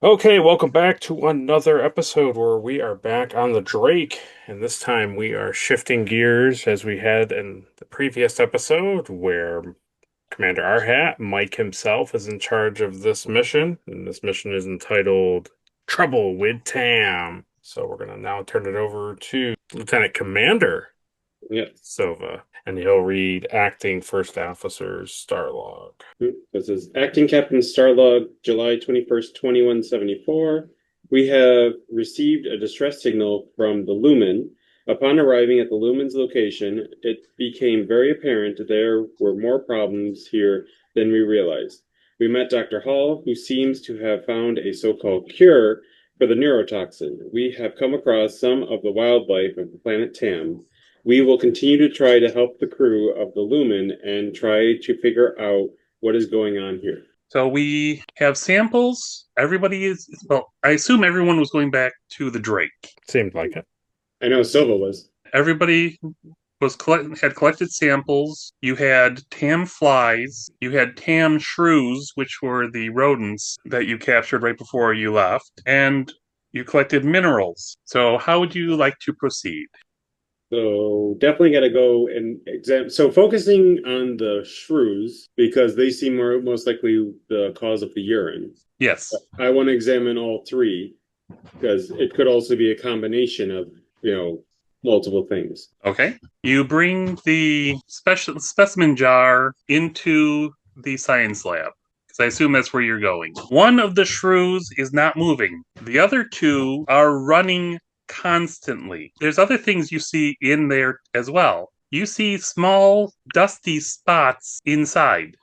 Okay, welcome back to another episode where we are back on the Drake, and this time we are shifting gears as we had in the previous episode, where Commander Arhat, Mike himself, is in charge of this mission, and this mission is entitled Trouble with Tam. So we're going to now turn it over to Lieutenant Commander Yep. Silva, and he'll read Acting First Officer's Star Log. This is Acting Captain Starlog, July 21st, 2174. We have received a distress signal from the Lumin. Upon arriving at the Lumin's location, it became very apparent there were more problems here than we realized. We met Dr. Hall, who seems to have found a so-called cure for the neurotoxin. We have come across some of the wildlife of the planet Tamm. We will continue to try to help the crew of the Lumin and try to figure out what is going on here. So we have samples. Everybody is, well, I assume everyone was going back to the Drake. Seemed like it. I know Silva was. Everybody had collected samples. You had Tam flies. You had Tam shrews, which were the rodents that you captured right before you left. And you collected minerals. So how would you like to proceed? So definitely got to go and examine. So focusing on the shrews because they seem most likely the cause of the urine. Yes. I want to examine all three because it could also be a combination of multiple things. Okay. You bring the special specimen jar into the science lab. Because I assume that's where you're going. One of the shrews is not moving. The other two are running constantly. There's other things you see in there as well. You see small, dusty spots inside.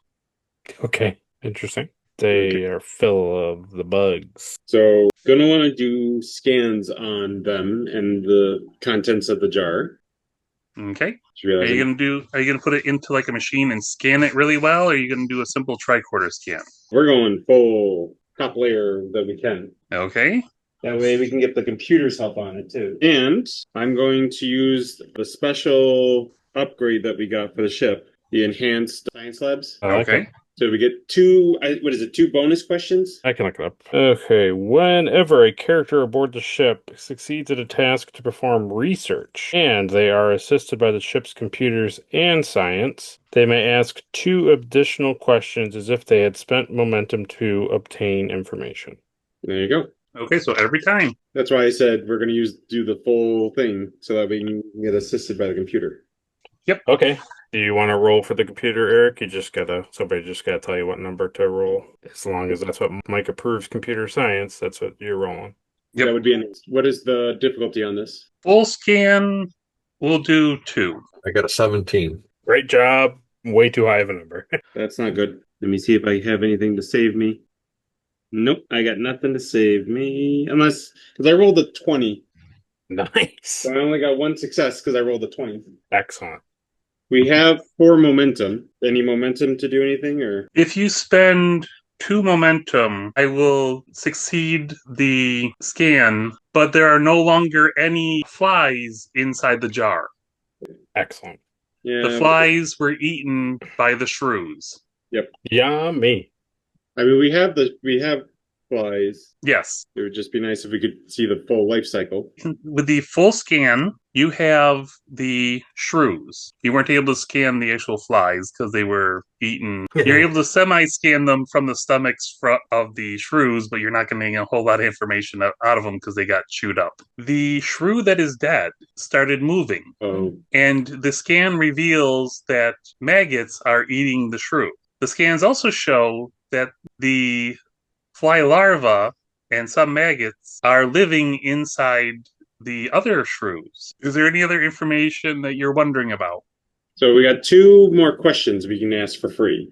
Okay, interesting. They are full of the bugs. So gonna want to do scans on them and the contents of the jar. Okay. Are you gonna put it into like a machine and scan it really well, or are you gonna do a simple tricorder scan? We're going full top layer that we can. Okay. That way we can get the computer's help on it too. And I'm going to use the special upgrade that we got for the ship, the enhanced science labs. Okay. So we get two bonus questions? I can look it up. Okay, whenever a character aboard the ship succeeds at a task to perform research, and they are assisted by the ship's computers and science, they may ask two additional questions as if they had spent momentum to obtain information. There you go. Okay, so every time. That's why I said we're going to do the full thing so that we can get assisted by the computer. Yep. Okay. Do you want to roll for the computer, Eric? Somebody just gotta tell you what number to roll. As long as that's what Mike approves computer science, that's what you're rolling. Yep. That would be what is the difficulty on this? Full scan, we'll do 2. I got a 17. Great job. Way too high of a number. That's not good. Let me see if I have anything to save me. Nope, I got nothing to save me. Because I rolled a 20. Nice. So I only got one success because I rolled a 20. Excellent. We have 4 momentum. Any momentum to do anything, or if you spend 2 momentum, I will succeed the scan, but there are no longer any flies inside the jar. Excellent. Yeah, the flies were eaten by the shrews. Yep. Yummy. I mean, we have flies. Yes. It would just be nice if we could see the full life cycle. With the full scan, you have the shrews. You weren't able to scan the actual flies because they were eaten. You're able to semi-scan them from the stomachs of the shrews, but you're not getting a whole lot of information out of them because they got chewed up. The shrew that is dead started moving. Oh. And the scan reveals that maggots are eating the shrew. The scans also show that the fly larvae and some maggots are living inside the other shrews. Is there any other information that you're wondering about? So we got 2 more questions we can ask for free.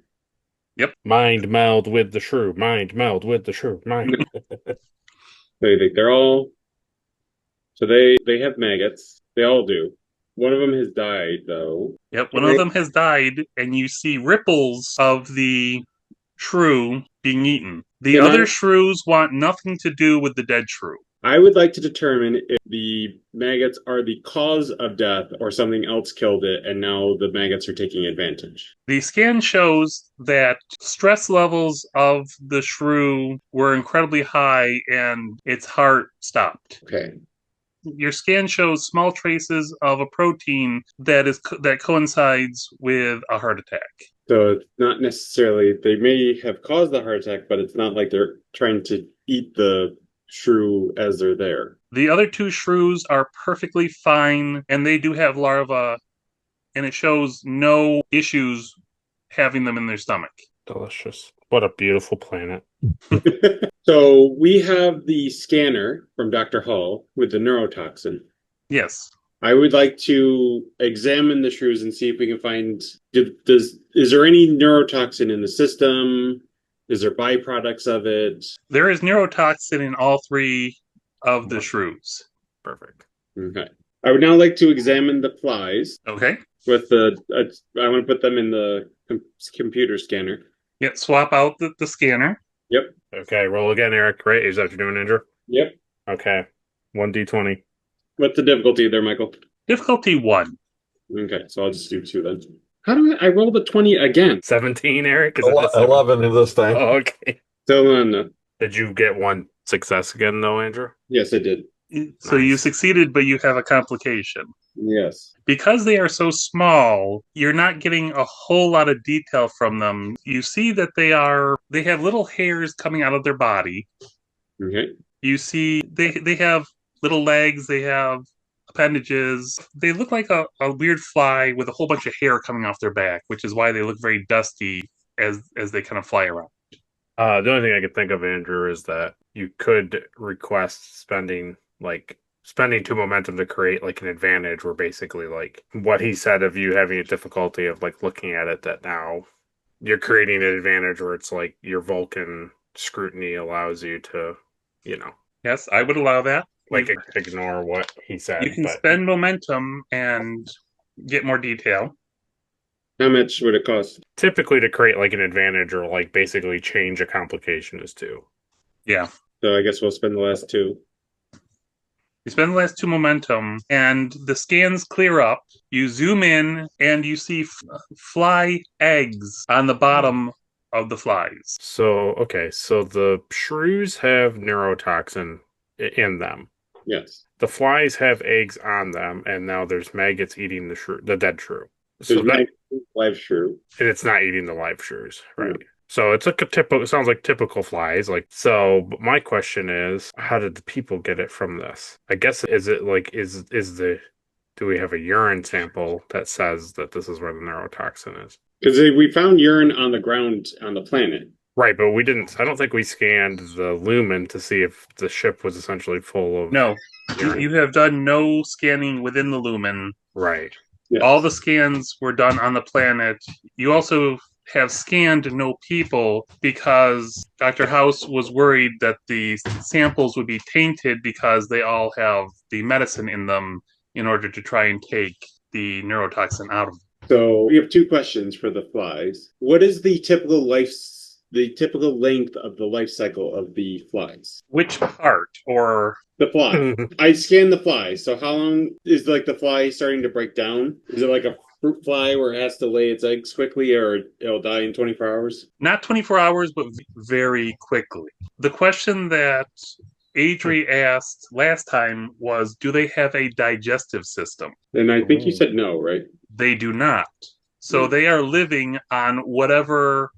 Yep. Mind meld with the shrew. Mind meld with the shrew. Mind. They're all. So they have maggots. They all do. One of them has died, though. Yep, one of them has died, and you see ripples of the shrew being eaten. The other shrews want nothing to do with the dead shrew. I would like to determine if the maggots are the cause of death or something else killed it, and now the maggots are taking advantage. The scan shows that stress levels of the shrew were incredibly high and its heart stopped. Okay. Your scan shows small traces of a protein that coincides with a heart attack. So it's not necessarily, they may have caused the heart attack, but it's not like they're trying to eat the shrew as they're there. The other two shrews are perfectly fine, and they do have larvae, and it shows no issues having them in their stomach. Delicious. What a beautiful planet. So we have the scanner from Dr. Hull with the neurotoxin. Yes. I would like to examine the shrews and see if we can find, is there any neurotoxin in the system? Is there byproducts of it? There is neurotoxin in all three of the shrews. Perfect. Okay. I would now like to examine the flies Okay. with I want to put them in the computer scanner. Yeah, swap out the scanner. Yep. Okay, roll again, Eric. Right? Is that what you're doing, Andrew? Yep. Okay. 1d20. What's the difficulty there, Michael? Difficulty 1. Okay, so I'll just do 2 then. How do I roll the 20 again? 17, Eric? 11 this time. Oh, okay. Still on. Did you get one success again, though, Andrew? Yes, I did. So you succeeded, but you have a complication. Yes. Because they are so small, you're not getting a whole lot of detail from them. You see that they have little hairs coming out of their body. Okay. You see they have little legs, they have appendages. They look like a weird fly with a whole bunch of hair coming off their back, which is why they look very dusty as they kind of fly around. The only thing I could think of, Andrew, is that you could request spending 2 momentum to create like an advantage, where basically like what he said of you having a difficulty of like looking at it, that now you're creating an advantage where it's like your Vulcan scrutiny allows you to, Yes, I would allow that. ignore what he said. You can but spend momentum and get more detail. How much would it cost? typically to create like an advantage or like basically change a complication is 2. Yeah. So I guess we'll spend the last 2. You spend the last 2 momentum, and the scans clear up. You zoom in, and you see fly eggs on the bottom of the flies. So, okay, so the shrews have neurotoxin in them. Yes. The flies have eggs on them, and now there's maggots eating the dead shrew. There's live shrew. And it's not eating the live shrews, right? Yeah. So it's like it sounds like typical flies. But my question is, how did the people get it from this? I guess, do we have a urine sample that says that this is where the neurotoxin is? Because we found urine on the ground on the planet. Right, but I don't think we scanned the Lumin to see if the ship was essentially full of... No, urine. You have done no scanning within the Lumin. Right. Yes. All the scans were done on the planet. You also have scanned no people because Dr. House was worried that the samples would be tainted because they all have the medicine in them in order to try and take the neurotoxin out of them. So we have 2 questions for the flies. What is the typical length of the life cycle of the flies? Which part? Or the fly? I scanned the fly. So how long is the fly starting to break down? Is it like a fruit fly where it has to lay its eggs quickly, or it'll die in 24 hours? Not 24 hours, but very quickly. The question that Adri asked last time was, do they have a digestive system? And I think you said no, right? They do not. So they are living on whatever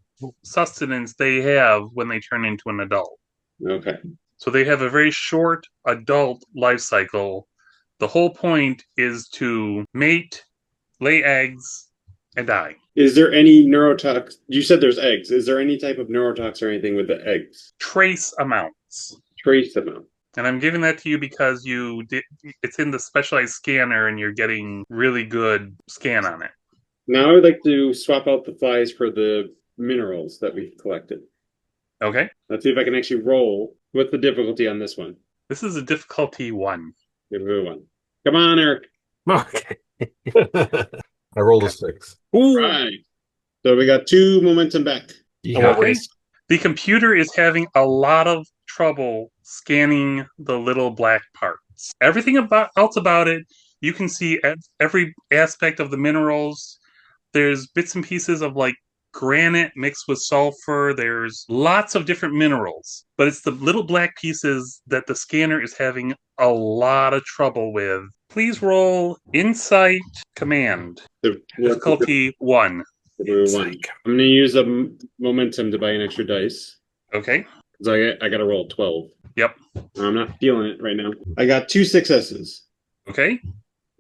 sustenance they have when they turn into an adult. Okay. So they have a very short adult life cycle. The whole point is to mate, lay eggs, and die. Is there any neurotox? You said there's eggs. Is there any type of neurotox or anything with the eggs? Trace amounts. Trace amount. And I'm giving that to you because it's in the specialized scanner and you're getting really good scan on it. Now I would like to swap out the flies for the minerals that we collected. Okay. Let's see if I can actually roll. What's the difficulty on this one? This is a difficulty 1. Difficulty 1. Come on, Eric. Okay. I rolled a 6. Ooh. Right. So we got 2 momentum back. Yeah. The computer is having a lot of trouble scanning the little black parts. Everything else about it, you can see every aspect of the minerals. There's bits and pieces of like granite mixed with sulfur. There's lots of different minerals, but it's the little black pieces that the scanner is having a lot of trouble with. Please roll Insight Command. Difficulty 1. I'm going to use a momentum to buy an extra dice. Okay. So I got to roll 12. Yep. I'm not feeling it right now. I got 2 successes. Okay.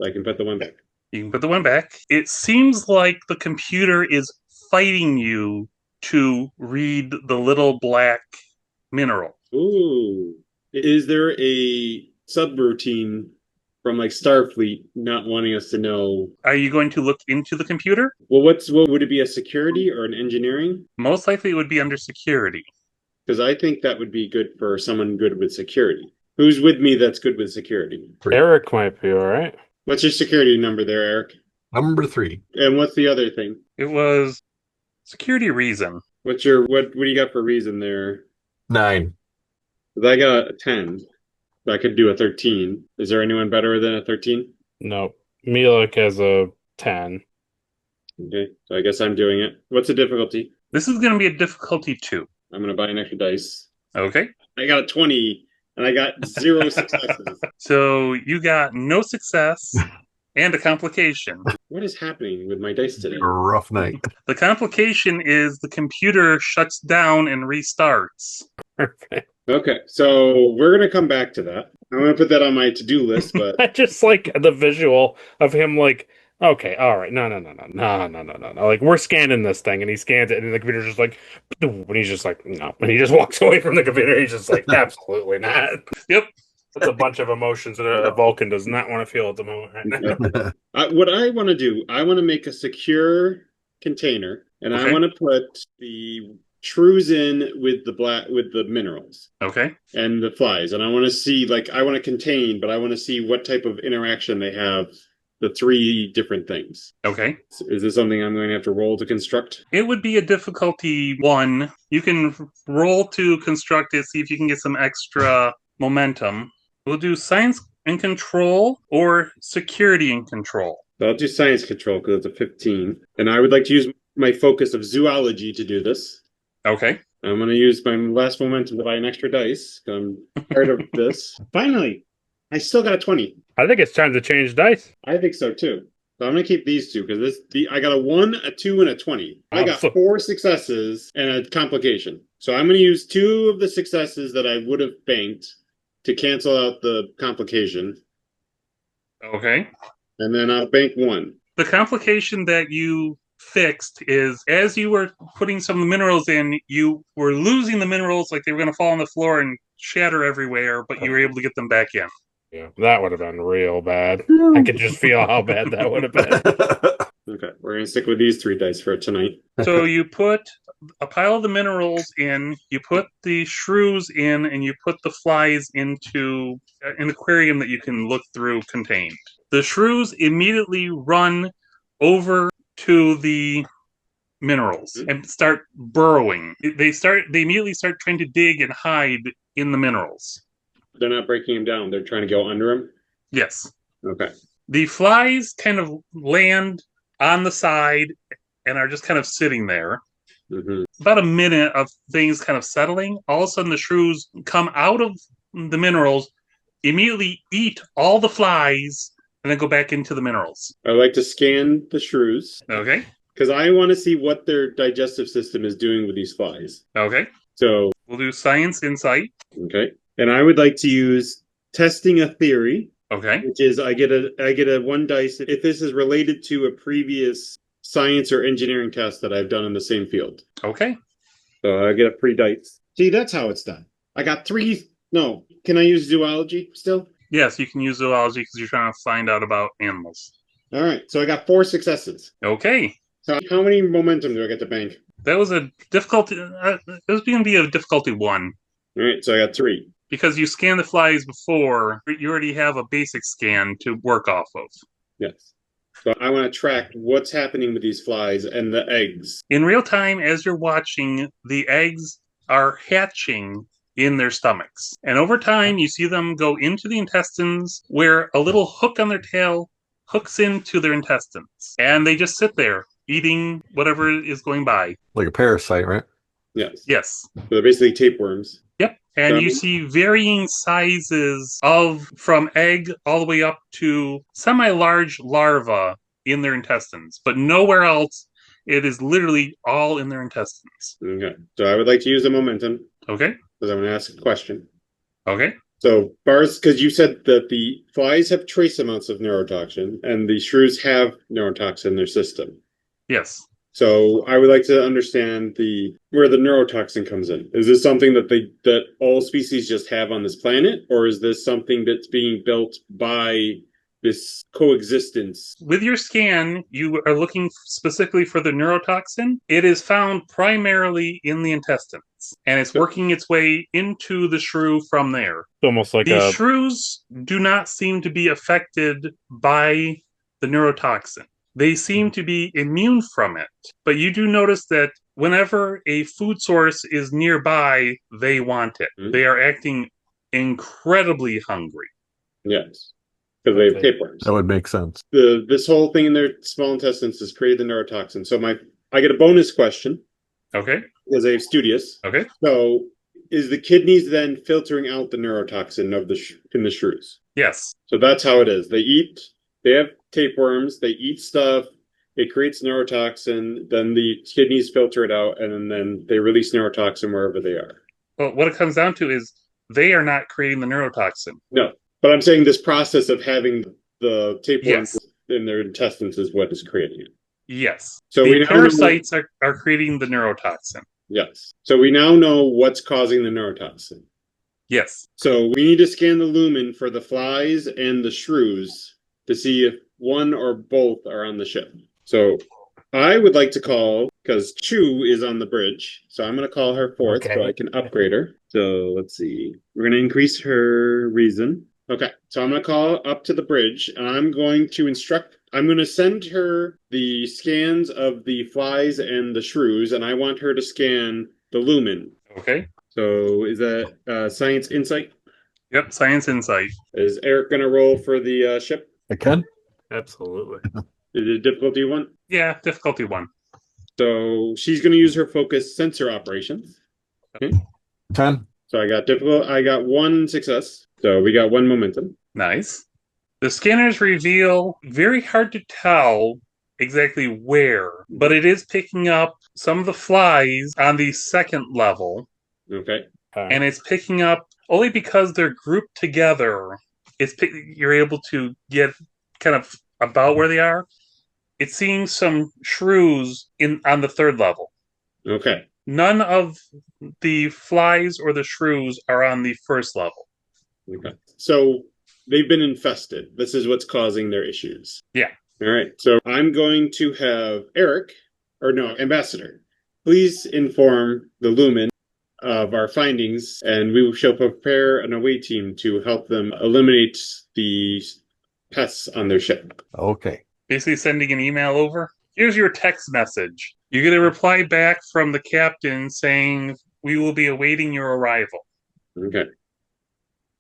I can put the 1 back. You can put the 1 back. It seems like the computer is fighting you to read the little black mineral. Ooh. Is there a subroutine from like Starfleet not wanting us to know? Are you going to look into the computer? Well, what would it be, a security or an engineering? Most likely it would be under security. Because I think that would be good for someone good with security. Who's with me that's good with security? Eric might be all right. What's your security number there, Eric? Number 3. And what's the other thing? It was security reason. What's your what do you got for reason there? 9. 'Cause I got a 10. I could do a 13. Is there anyone better than a 13? Nope. Milik has a 10. Okay, so I guess I'm doing it. What's the difficulty? This is going to be a difficulty 2. I'm going to buy an extra dice. Okay. I got a 20, and I got 0 successes. So you got no success and a complication. What is happening with my dice today? A rough night. The complication is the computer shuts down and restarts. Perfect. Okay, so we're going to come back to that. I'm going to put that on my to-do list, but I just like the visual of him like, okay, all right, no. Like, we're scanning this thing, and he scans it, and the computer's just like, and he's just like, no. And he just walks away from the computer. He's just like, absolutely not. Yep. That's a bunch of emotions that a Vulcan does not want to feel at the moment right now. what I want to do, I want to make a secure container, and Okay. I want to put the shrews in with the minerals. Okay. And the flies. And I want to see, like, I want to contain, but I want to see what type of interaction they have, the 3 different things. Okay. Is this something I'm going to have to roll to construct? It would be a difficulty 1. You can roll to construct it, see if you can get some extra momentum. We'll do science and control or security and control. So I'll do science control because it's a 15. And I would like to use my focus of zoology to do this. Okay. I'm going to use my last momentum to buy an extra dice. I'm tired of this. Finally, I still got a 20. I think it's time to change dice. I think so too. So I'm going to keep these 2 because I got a 1, a 2, and a 20. I got 4 successes and a complication. So I'm going to use 2 of the successes that I would have banked to cancel out the complication. Okay. And then I'll bank 1. The complication that you fixed is as you were putting some of the minerals in, you were losing the minerals, like they were going to fall on the floor and shatter everywhere, but you were able to get them back in. Yeah, that would have been real bad. I could just feel how bad that would have been. Okay, we're going to stick with these 3 dice for tonight. So you put a pile of the minerals in, you put the shrews in, and you put the flies into an aquarium that you can look through contained. The shrews immediately run over to the minerals and start burrowing. They immediately start trying to dig and hide in the minerals. They're not breaking them down. They're trying to go under them? Yes. Okay. The flies kind of land on the side and are just kind of sitting there. Mm-hmm. About a minute of things kind of settling. All of a sudden, the shrews come out of the minerals, immediately eat all the flies, and then go back into the minerals. I like to scan the shrews. Okay. Because I want to see what their digestive system is doing with these flies. Okay. So we'll do science insight. Okay. And I would like to use testing a theory. Okay. Which is I get a 1 dice if this is related to a previous science or engineering test that I've done in the same field. Okay. So I get a free dice. See, that's how it's done. I got 3. No, can I use zoology still? Yes, you can use zoology because you're trying to find out about animals. All right. So I got 4 successes. Okay. So how many momentum do I get to bank? That was a difficulty. It was going to be a difficulty 1. All right. So I got 3. Because you scanned the flies before, you already have a basic scan to work off of. Yes. So I want to track what's happening with these flies and the eggs. In real time, as you're watching, the eggs are hatching in their stomachs. And over time, you see them go into the intestines where a little hook on their tail hooks into their intestines. And they just sit there eating whatever is going by. Like a parasite, right? Yes. Yes. So they're basically tapeworms. Yep. And you see varying sizes from egg all the way up to semi-large larvae in their intestines. But nowhere else, it is literally all in their intestines. Okay. So I would like to use the momentum Okay. because I'm going to ask a question. Okay. So, bars, because you said that the flies have trace amounts of neurotoxin and the shrews have neurotoxin in their system. Yes. So, I would like to understand where the neurotoxin comes in. Is this something that all species just have on this planet, or is this something that's being built by this coexistence? With your scan, you are looking specifically for the neurotoxin. It is found primarily in the intestines, and it's working its way into the shrew from there. It's almost like The shrews do not seem to be affected by the neurotoxin. They seem to be immune from it. But you do notice that whenever a food source is nearby, they want it. They are acting incredibly hungry. Yes. Because they have tapeworms. That would make sense. This whole thing in their small intestines has created the neurotoxin. So I get a bonus question. Okay. Because they have studious. Okay. So is the kidneys then filtering out the neurotoxin in the shrews? Yes. So that's how it is. They have tapeworms, they eat stuff, it creates neurotoxin, then the kidneys filter it out, and then they release neurotoxin wherever they are. Well, what it comes down to is they are not creating the neurotoxin. No, but I'm saying this process of having the tapeworms in their intestines is what is creating it. Yes. So the parasites are creating the neurotoxin. Yes. So we now know what's causing the neurotoxin. Yes. So we need to scan the lumen for the flies and the shrews to see if one or both are on the ship. So I would like to call, because Chu is on the bridge, so I'm going to call her fourth so I can upgrade her. So let's see. We're going to increase her reason. Okay, so I'm going to call up to the bridge, and I'm going to send her the scans of the flies and the shrews, and I want her to scan the lumen. Okay. So is that science insight? Yep, science insight. Is Eric going to roll for the ship? I can? Absolutely. Is it difficulty 1? Yeah, difficulty 1. So she's going to use her focus sensor operations. Okay. 10. So I got 1 success. So we got 1 momentum. Nice. The scanners reveal very hard to tell exactly where, but it is picking up some of the flies on the second level. Okay. And it's picking up only because they're grouped together. You're able to get kind of about where they are. It's seeing some shrews on the third level. Okay. None of the flies or the shrews are on the first level. Okay. So they've been infested. This is what's causing their issues. Yeah. All right. So I'm going to have Ambassador, please inform the Lumin of our findings, and we shall prepare an away team to help them eliminate the pests on their ship. Okay. Basically sending an email over. Here's your text message. You get a reply back from the captain saying, we will be awaiting your arrival. Okay.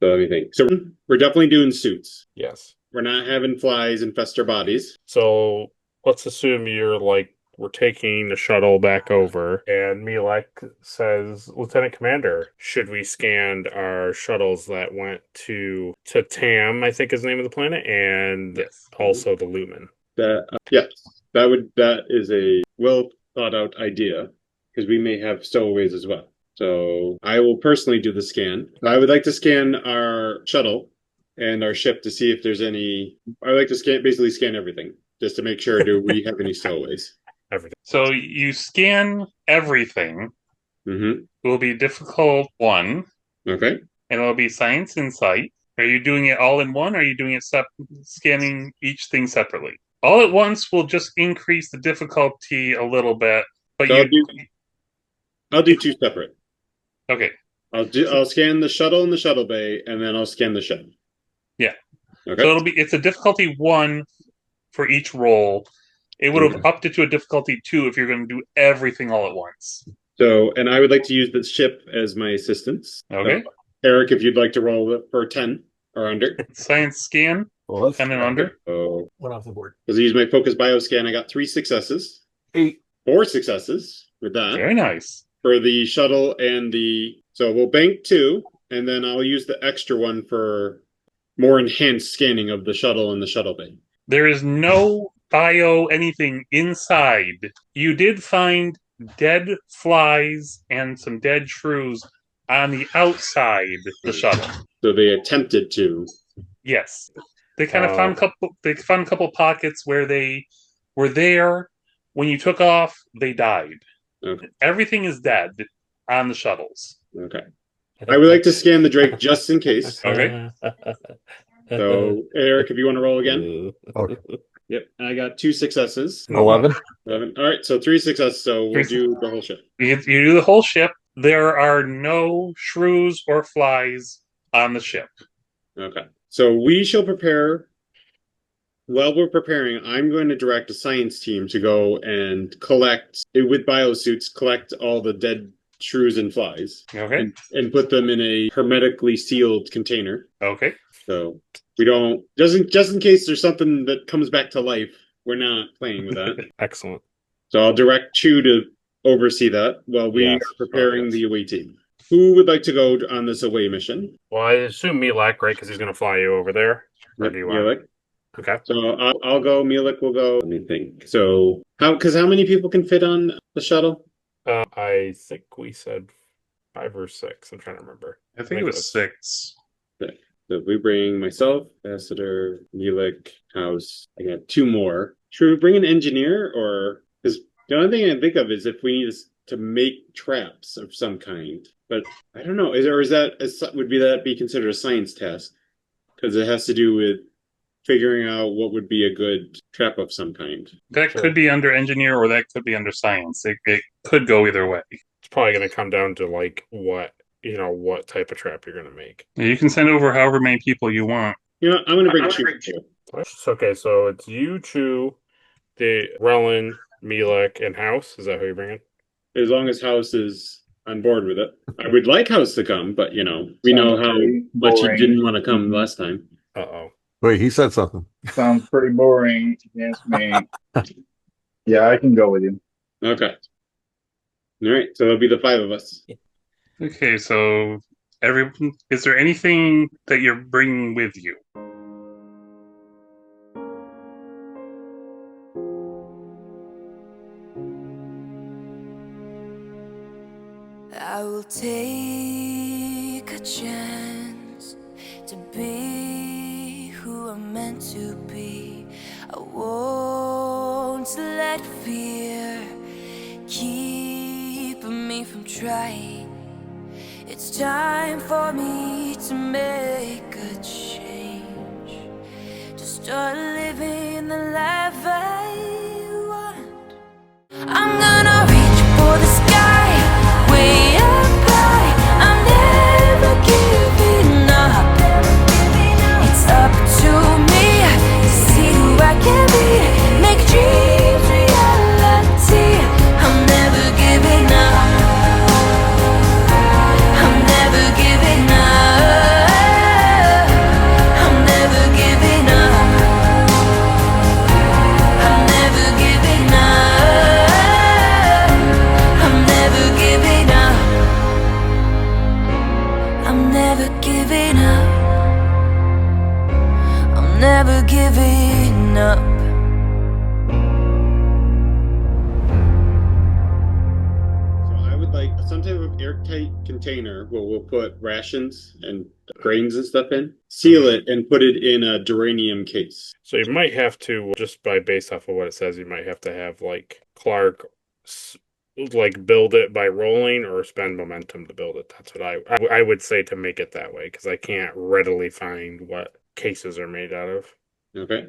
So let me think. So we're definitely doing suits. Yes. We're not having flies infest our bodies. So let's assume we're taking the shuttle back over, and Milek says, Lieutenant Commander, should we scan our shuttles that went to Tamm, I think is the name of the planet, and also the Lumin? Yes, that is a well thought out idea, because we may have stowaways as well. So I will personally do the scan. I would like to scan our shuttle and our ship to see if there's any. I would like to basically scan everything just to make sure do we have any stowaways. Everything. So you scan everything. Mm-hmm. It will be difficult 1. Okay. And it will be science insight. Are you doing it all in one, or are you doing it scanning each thing separately? All at once will just increase the difficulty a little bit, but so I'll do 2 separate. Okay. I'll scan the shuttle in the shuttle bay, and then I'll scan the ship. Yeah. Okay. So it's a difficulty 1 for each roll. It would have upped it to a difficulty 2 if you're going to do everything all at once. So, and I would like to use the ship as my assistance. Okay. So, Eric, if you'd like to roll for 10 or under. Science scan. Well, that's 10 and under. So, went off the board. as I use my focus bioscan, I got 3 successes, 8. 4 successes with that Very nice. for the shuttle and the. So we'll bank 2, and then I'll use the extra one for more enhanced scanning of the shuttle and the shuttle bay. There is no bio anything inside. You did find dead flies and some dead shrews on the outside the shuttle. So they attempted to. Yes. They kind of found a couple pockets where they were there. When you took off, they died. Okay. Everything is dead on the shuttles. Okay. I would like to scan the Drake just in case. Okay. So, Eric, if you want to roll again. Okay. Yep. And I got 2 successes. 11. 11. All right. So 3 successes. So we'll do the whole ship. You do the whole ship. There are no shrews or flies on the ship. Okay. So we shall prepare. While we're preparing, I'm going to direct a science team to go and collect, with biosuits, collect all the dead shrews and flies. Okay. And put them in a hermetically sealed container. Okay. So we don't, just in case there's something that comes back to life, we're not playing with that. Excellent. So I'll direct Chu to oversee that while we Yes. are preparing Yes. the away team. Who would like to go on this away mission? Well, I assume Milak, right? Because he's going to fly you over there. Or do you want? Mielik. Okay. So I'll go. Mielik will go. Let me think. So how many people can fit on the shuttle? I think we said 5 or 6. I'm trying to remember. I think it was 6. So if we bring myself, Ambassador, Mielik, House, I got 2 more. Should we bring an engineer, or because the only thing I can think of is if we need to make traps of some kind. But I don't know. Would that be considered a science task? Because it has to do with figuring out what would be a good trap of some kind. That Sure. could be under engineer or that could be under science. It could go either way. It's probably going to come down to like what type of trap you're going to make. You can send over however many people you want. You know, I'm going to bring Chu. Okay, so it's you, Chu, the Relin, Milak, and House. Is that who you're bringing? As long as House is on board with it. I would like House to come, but we know how much he didn't want to come last time. Uh-oh. Wait, he said something. Sounds pretty boring against me. Yeah, I can go with you. Okay. All right, so it'll be the 5 of us. Okay, so is there anything that you're bringing with you? I will take a chance to be who I'm meant to be. I won't let fear keep me from trying. It's time for me to make a change, to start living the life I want. I'm gonna reach for the sky, way up high. I'm never giving up. It's up to me to see who I can be, make dreams reality. I'm never giving up. I'm never giving up. I'm never giving up. I'm never giving up. I'm never giving up. I'm never giving up. I'm never giving up. So I would like some type of airtight container where we'll put rations and grains and stuff in, seal it, and put it in a duranium case. So you might have to, just based off of what it says, you might have to have like Clark build it by rolling or spend momentum to build it. That's what I would say to make it that way, because I can't readily find what cases are made out of. Okay.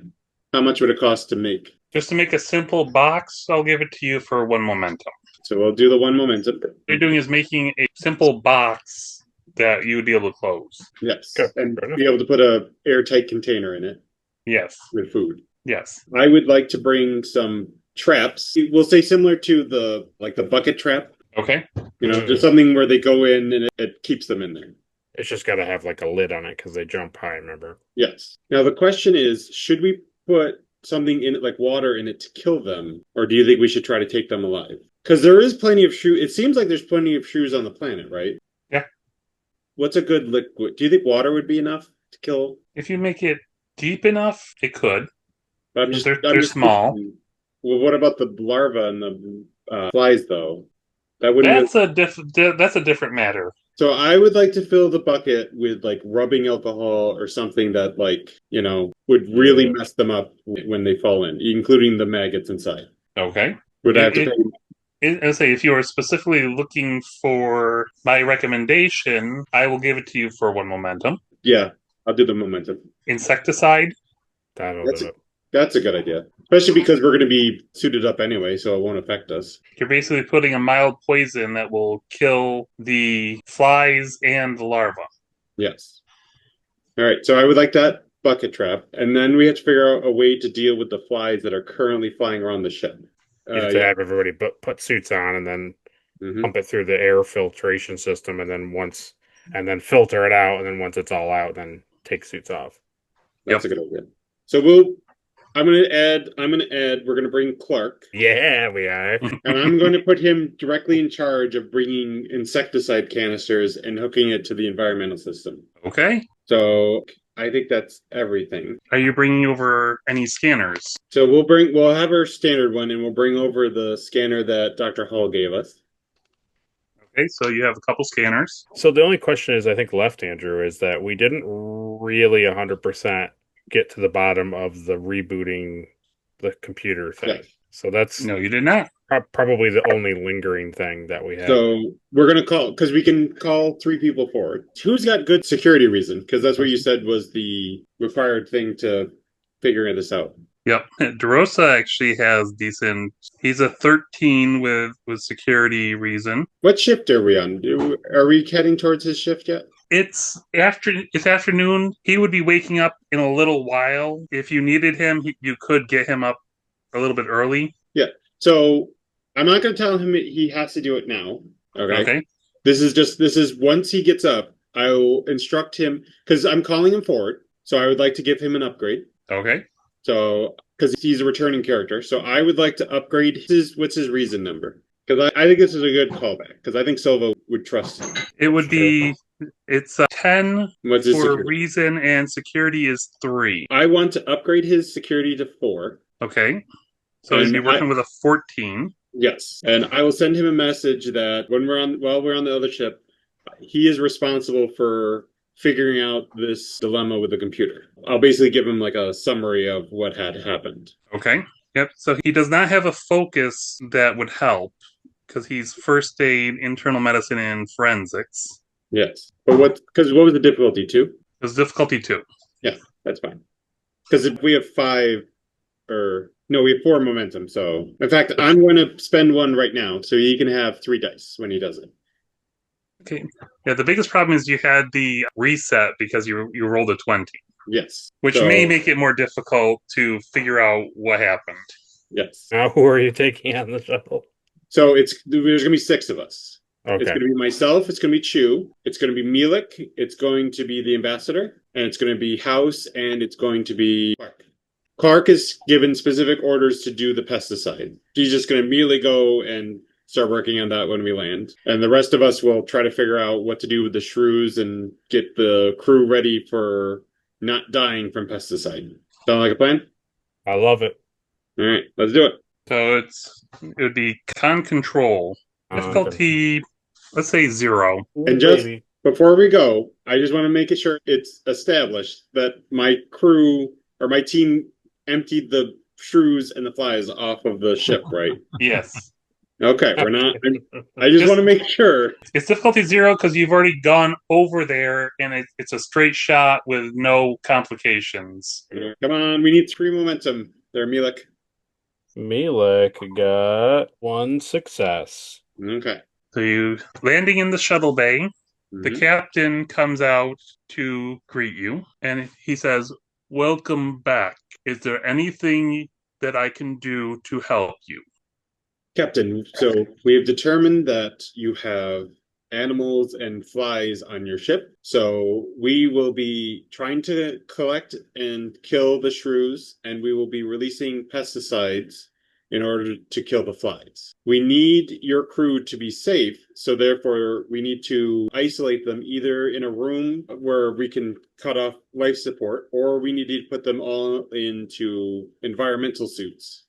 How much would it cost to make? Just to make a simple box, I'll give it to you for 1 momentum. So we'll do the 1 momentum. What you're doing is making a simple box that you would be able to close. Yes. Okay, And fair enough. be able to put a airtight container in it Yes. with food. Yes. I would like to bring some traps. We'll say similar to the bucket trap Okay. Just something where they go in and it keeps them in there. It's just got to have like a lid on it because they jump high, remember? Yes. Now the question is, should we put something in it, like water in it, to kill them, or do you think we should try to take them alive? Because there is plenty of shrews. It seems like there's plenty of shrews on the planet, right? Yeah. What's a good liquid? Do you think water would be enough to kill? If you make it deep enough, it could. I'm They're small. thinking, well, what about the larvae and the flies, though? That wouldn't really. That's a different matter. So I would like to fill the bucket with like rubbing alcohol or something that would really mess them up when they fall in, including the maggots inside. Okay. Would I have to pay? I say if you are specifically looking for my recommendation, I will give it to you for one momentum. Yeah, I'll do the momentum. Insecticide. That'll That's do it. that's a good idea, especially because we're going to be suited up anyway, so it won't affect us. You're basically putting a mild poison that will kill the flies and the larva. Yes. All right, so I would like that bucket trap, and then we have to figure out a way to deal with the flies that are currently flying around the ship. You have to have everybody put suits on and then pump it through the air filtration system, and then filter it out, and then once it's all out, then take suits off. That's a good idea. So I'm gonna add. We're gonna bring Clark. Yeah, we are. And I'm going to put him directly in charge of bringing insecticide canisters and hooking it to the environmental system. Okay. So I think that's everything. Are you bringing over any scanners? So we'll have our standard one, and we'll bring over the scanner that Dr. Hall gave us. Okay, so you have a couple scanners. So the only question is, I think, left, Andrew, is that we didn't really 100% get to the bottom of the rebooting the computer thing. Yes. So that's No, you did not. Probably the only lingering thing that we have. So we're going to call, because we can call 3 people forward. Who's got good security reason? Because that's what you said was the required thing to figuring this out. Yep. DeRosa actually has decent. He's a 13 with security reason. What shift are we on? Are we heading towards his shift yet? It's afternoon. He would be waking up in a little while. If you needed him, you could get him up a little bit early. Yeah. So I'm not going to tell him he has to do it now. Okay. This is once he gets up, I will instruct him, because I'm calling him forward. So I would like to give him an upgrade. Okay. So, because he's a returning character. So I would like to upgrade what's his reason number? Because I think this is a good callback, because I think Silva would trust him. It would be, it's 10 What's his for security? reason, and security is 3. I want to upgrade his security to 4. Okay. So he'd be working with a 14. Yes. And I will send him a message that while we're on the other ship, he is responsible for figuring out this dilemma with the computer. I'll basically give him like a summary of what had happened. Okay. Yep. So he does not have a focus that would help, because he's first aid, internal medicine, and forensics. Yes. But what was the difficulty? 2? It was difficulty 2. Yeah, that's fine. Because if we have 5, we have 4 momentum. So, in fact, I'm going to spend 1 right now, so he can have 3 dice when he does it. Okay. Yeah, the biggest problem is you had the reset because you rolled a 20. Yes. Which may make it more difficult to figure out what happened. Yes. Now, who are you taking on the shuttle? So there's going to be 6 of us. Okay. It's going to be myself, it's going to be Chew, it's going to be Milik, it's going to be the ambassador, and it's going to be House, and it's going to be Clark. Clark is given specific orders to do the pesticide. He's just going to immediately go and start working on that when we land. And the rest of us will try to figure out what to do with the shrews and get the crew ready for not dying from pesticide. Sound like a plan? I love it. All right, let's do it. So it would be con control. Difficulty, let's say 0. And just before we go, I just want to make sure it's established that my crew or my team emptied the shrews and the flies off of the ship, right? Yes. Okay, we're not. I just want to make sure. It's difficulty 0 because you've already gone over there, and it's a straight shot with no complications. Come on, we need 3 momentum. There, Milik. Milik got 1 success. Okay. So you landing in the shuttle bay. Mm-hmm. The captain comes out to greet you, and he says, "Welcome back. Is there anything that I can do to help you?" Captain, so we have determined that you have animals and flies on your ship. So we will be trying to collect and kill the shrews, and we will be releasing pesticides in order to kill the flies. We need your crew to be safe, so therefore we need to isolate them either in a room where we can cut off life support, or we need to put them all into environmental suits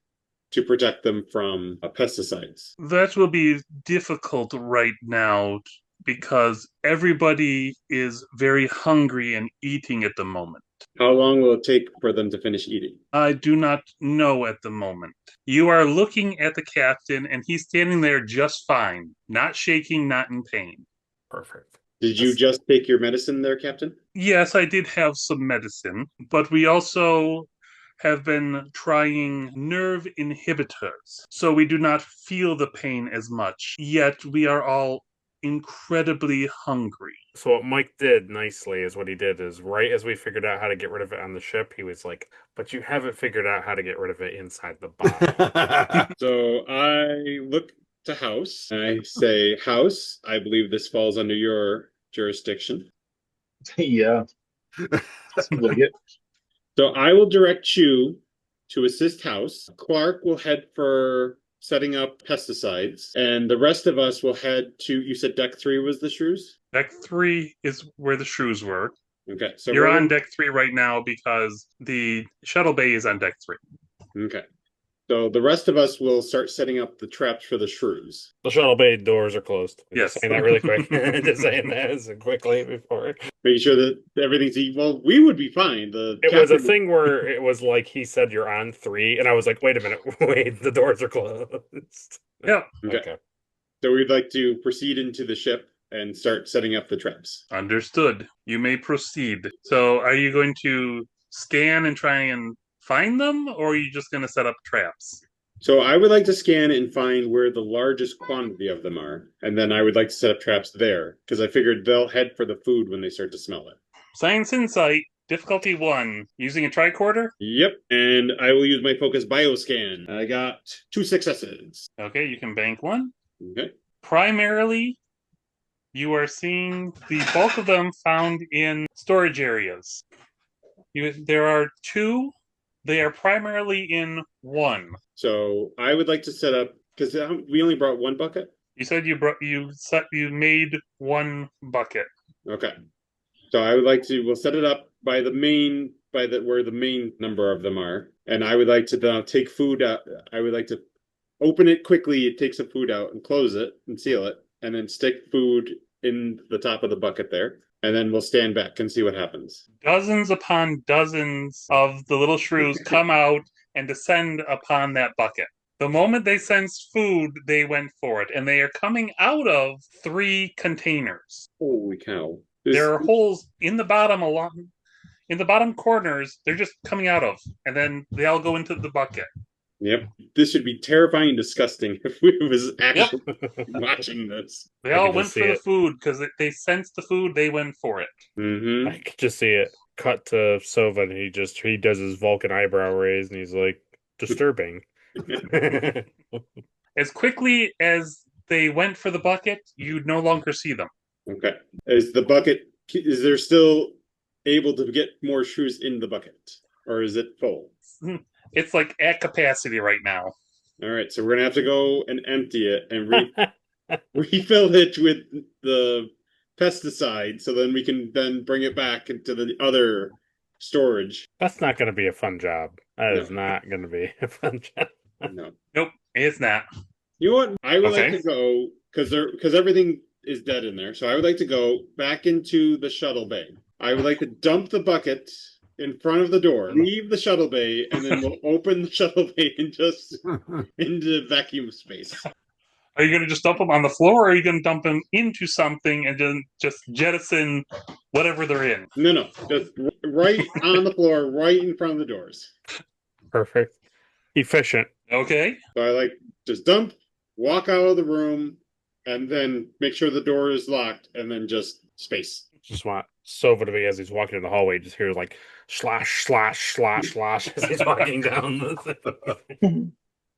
to protect them from pesticides. That will be difficult right now because everybody is very hungry and eating at the moment. How long will it take for them to finish eating? I do not know at the moment. You are looking at the captain, and he's standing there just fine, not shaking, not in pain. Perfect. Did you just take your medicine there, Captain? Yes, I did have some medicine, but we also have been trying nerve inhibitors, so we do not feel the pain as much, yet we are all incredibly hungry. So what Mike did nicely is what he did is right as we figured out how to get rid of it on the ship, he was like, but you haven't figured out how to get rid of it inside the bottle. So I look to House and I say, House, I believe this falls under your jurisdiction. Yeah. Seems like it. So I will direct you to assist House. Clark will head for setting up pesticides, and the rest of us will head to, you said deck 3 was the shrews? Deck 3 is where the shrews were. Okay, so You're on deck 3 right now because the shuttle bay is on deck 3. Okay. So the rest of us will start setting up the traps for the shrews. The shuttle bay doors are closed. Yes. Just saying that really quick. Just saying that as quickly before. Making sure that everything's well, we would be fine. It was a thing where it was like he said you're on 3, and I was like, wait a minute, wait, the doors are closed. Yeah. Okay. So we'd like to proceed into the ship and start setting up the traps. Understood. You may proceed. So are you going to scan and try and find them, or are you just going to set up traps? So I would like to scan and find where the largest quantity of them are, and then I would like to set up traps there, because I figured they'll head for the food when they start to smell it. Science Insight, difficulty 1, using a tricorder? Yep, and I will use my focus bioscan. I got 2 successes. Okay, you can bank 1. Okay. Primarily, you are seeing the bulk of them found in storage areas. There are 2. They are primarily in 1. So I would like to set up, because we only brought 1 bucket. You said you made 1 bucket. Okay. So I would like to, we'll set it up by where the main number of them are. And I would like to now take food out. I would like to open it quickly, take some food out and close it and seal it. And then stick food in the top of the bucket there. And then we'll stand back and see what happens. Dozens upon dozens of the little shrews come out and descend upon that bucket. The moment they sensed food, they went for it. And they are coming out of 3 containers. Holy cow. There are holes in the bottom in the bottom corners, they're just coming out of. And then they all go into the bucket. Yep. This should be terrifying and disgusting if we was actually watching this. They all went for the food because they sensed the food, they went for it. Mm-hmm. I could just see it. Cut to Sova, and he does his Vulcan eyebrow raise, and he's like, disturbing. As quickly as they went for the bucket, you no longer see them. Okay. Is there still able to get more shrews in the bucket? Or is it full? It's like at capacity right now. All right, so we're going to have to go and empty it and refill it with the pesticide so then we can then bring it back into the other storage. That's not going to be a fun job. That is not going to be a fun job. No. Nope, it's not. You know what? I would like to go, because everything is dead in there, so I would like to go back into the shuttle bay. I would like to dump the bucket in front of the door, leave the shuttle bay, and then we'll open the shuttle bay and just into vacuum space. Are you going to just dump them on the floor, or are you going to dump them into something and then just jettison whatever they're in? No, just right on the floor, right in front of the doors. Perfect. Efficient. Okay. So I just dump, walk out of the room, and then make sure the door is locked, and then just space. Just want Sova to be, as he's walking in the hallway, just hear like slash, slash, slash, slash as he's walking down the thing.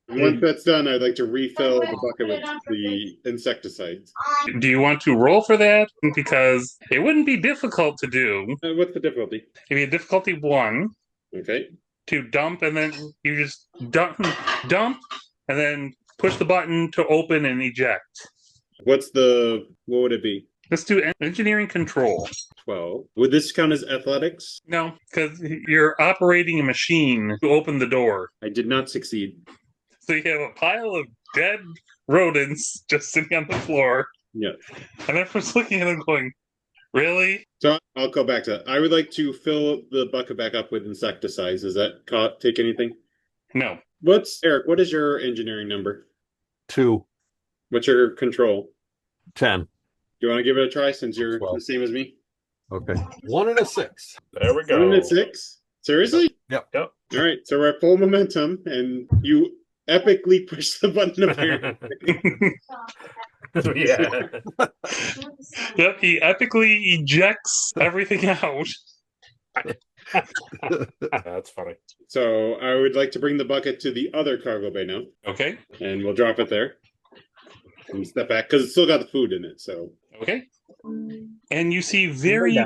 Once that's done, I'd like to refill the bucket with the insecticides. Do you want to roll for that? Because it wouldn't be difficult to do. What's the difficulty? It'd be a difficulty 1 Okay. to dump, and then you just dump, and then push the button to open and eject. What would it be? Let's do engineering control. 12. Would this count as athletics? No, because you're operating a machine to open the door. I did not succeed. So you have a pile of dead rodents just sitting on the floor. Yeah. And everyone's looking at them going, really? So I'll go back to that. I would like to fill the bucket back up with insecticides. Does that take anything? No. Eric, what is your engineering number? 2, What's your control? 10. Do you want to give it a try since you're 12. the same as me? Okay. 1 and a 6. There we go. 1 and 6? Seriously? Yep. Yep. All right, so we're at full momentum, and you epically push the button apparently. Yeah. Yep, he epically ejects everything out. That's funny. So I would like to bring the bucket to the other cargo bay now, Okay. and we'll drop it there. And step back, because it's still got the food in it, so. Okay. And you see very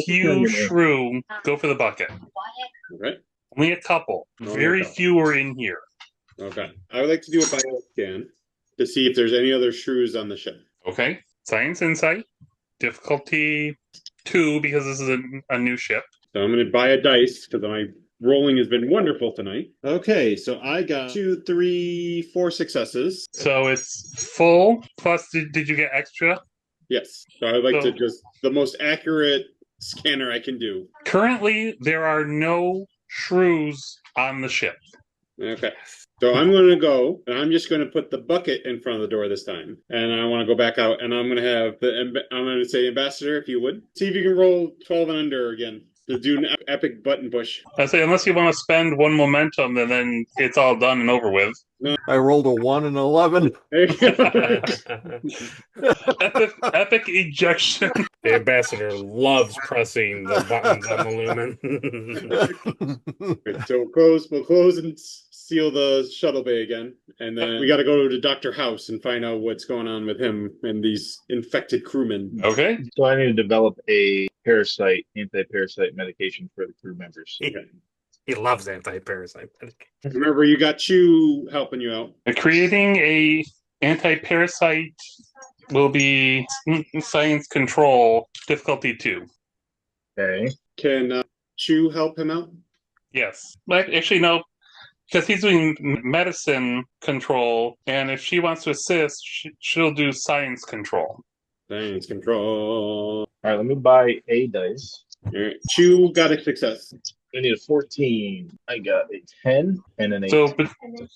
few shrew go for the bucket. Okay. Only a couple. Only a Very couple. few are in here. Okay. I would like to do a bio scan to see if there's any other shrews on the ship. Okay. Science insight. Difficulty 2 because this is a new ship. So I'm going to buy a dice because my rolling has been wonderful tonight. Okay, so I got 2, 3, 4 successes. So it's full. Plus, did you get extra? Yes. So I would like So- to just the most accurate scanner I can do. Currently, there are no shrews on the ship. Okay. So I'm going to go, and I'm just going to put the bucket in front of the door this time. And I want to go back out, and I'm going to have I'm going to say, Ambassador, if you would, see if you can roll 12 and under again. To do an epic button push. I say, unless you want to spend 1 momentum, and then it's all done and over with. I rolled a 1 and 11. There you go. Epic ejection. The ambassador loves pressing the buttons on the Lumin. Right, so we'll close and seal the shuttle bay again, and then we got to go to Dr. House and find out what's going on with him and these infected crewmen. Okay. So I need to develop a anti-parasite medication for the crew members. Okay. He loves anti-parasite. Remember, you got Chew helping you out. Creating a anti-parasite will be science control difficulty 2. Okay. Can Chew help him out? Yes. But actually, no, because he's doing medicine control, and if she wants to assist, she'll do science control. Science control. All right, let me buy a dice. All right. Chew got a success. I need a 14. I got a 10 and an 8. So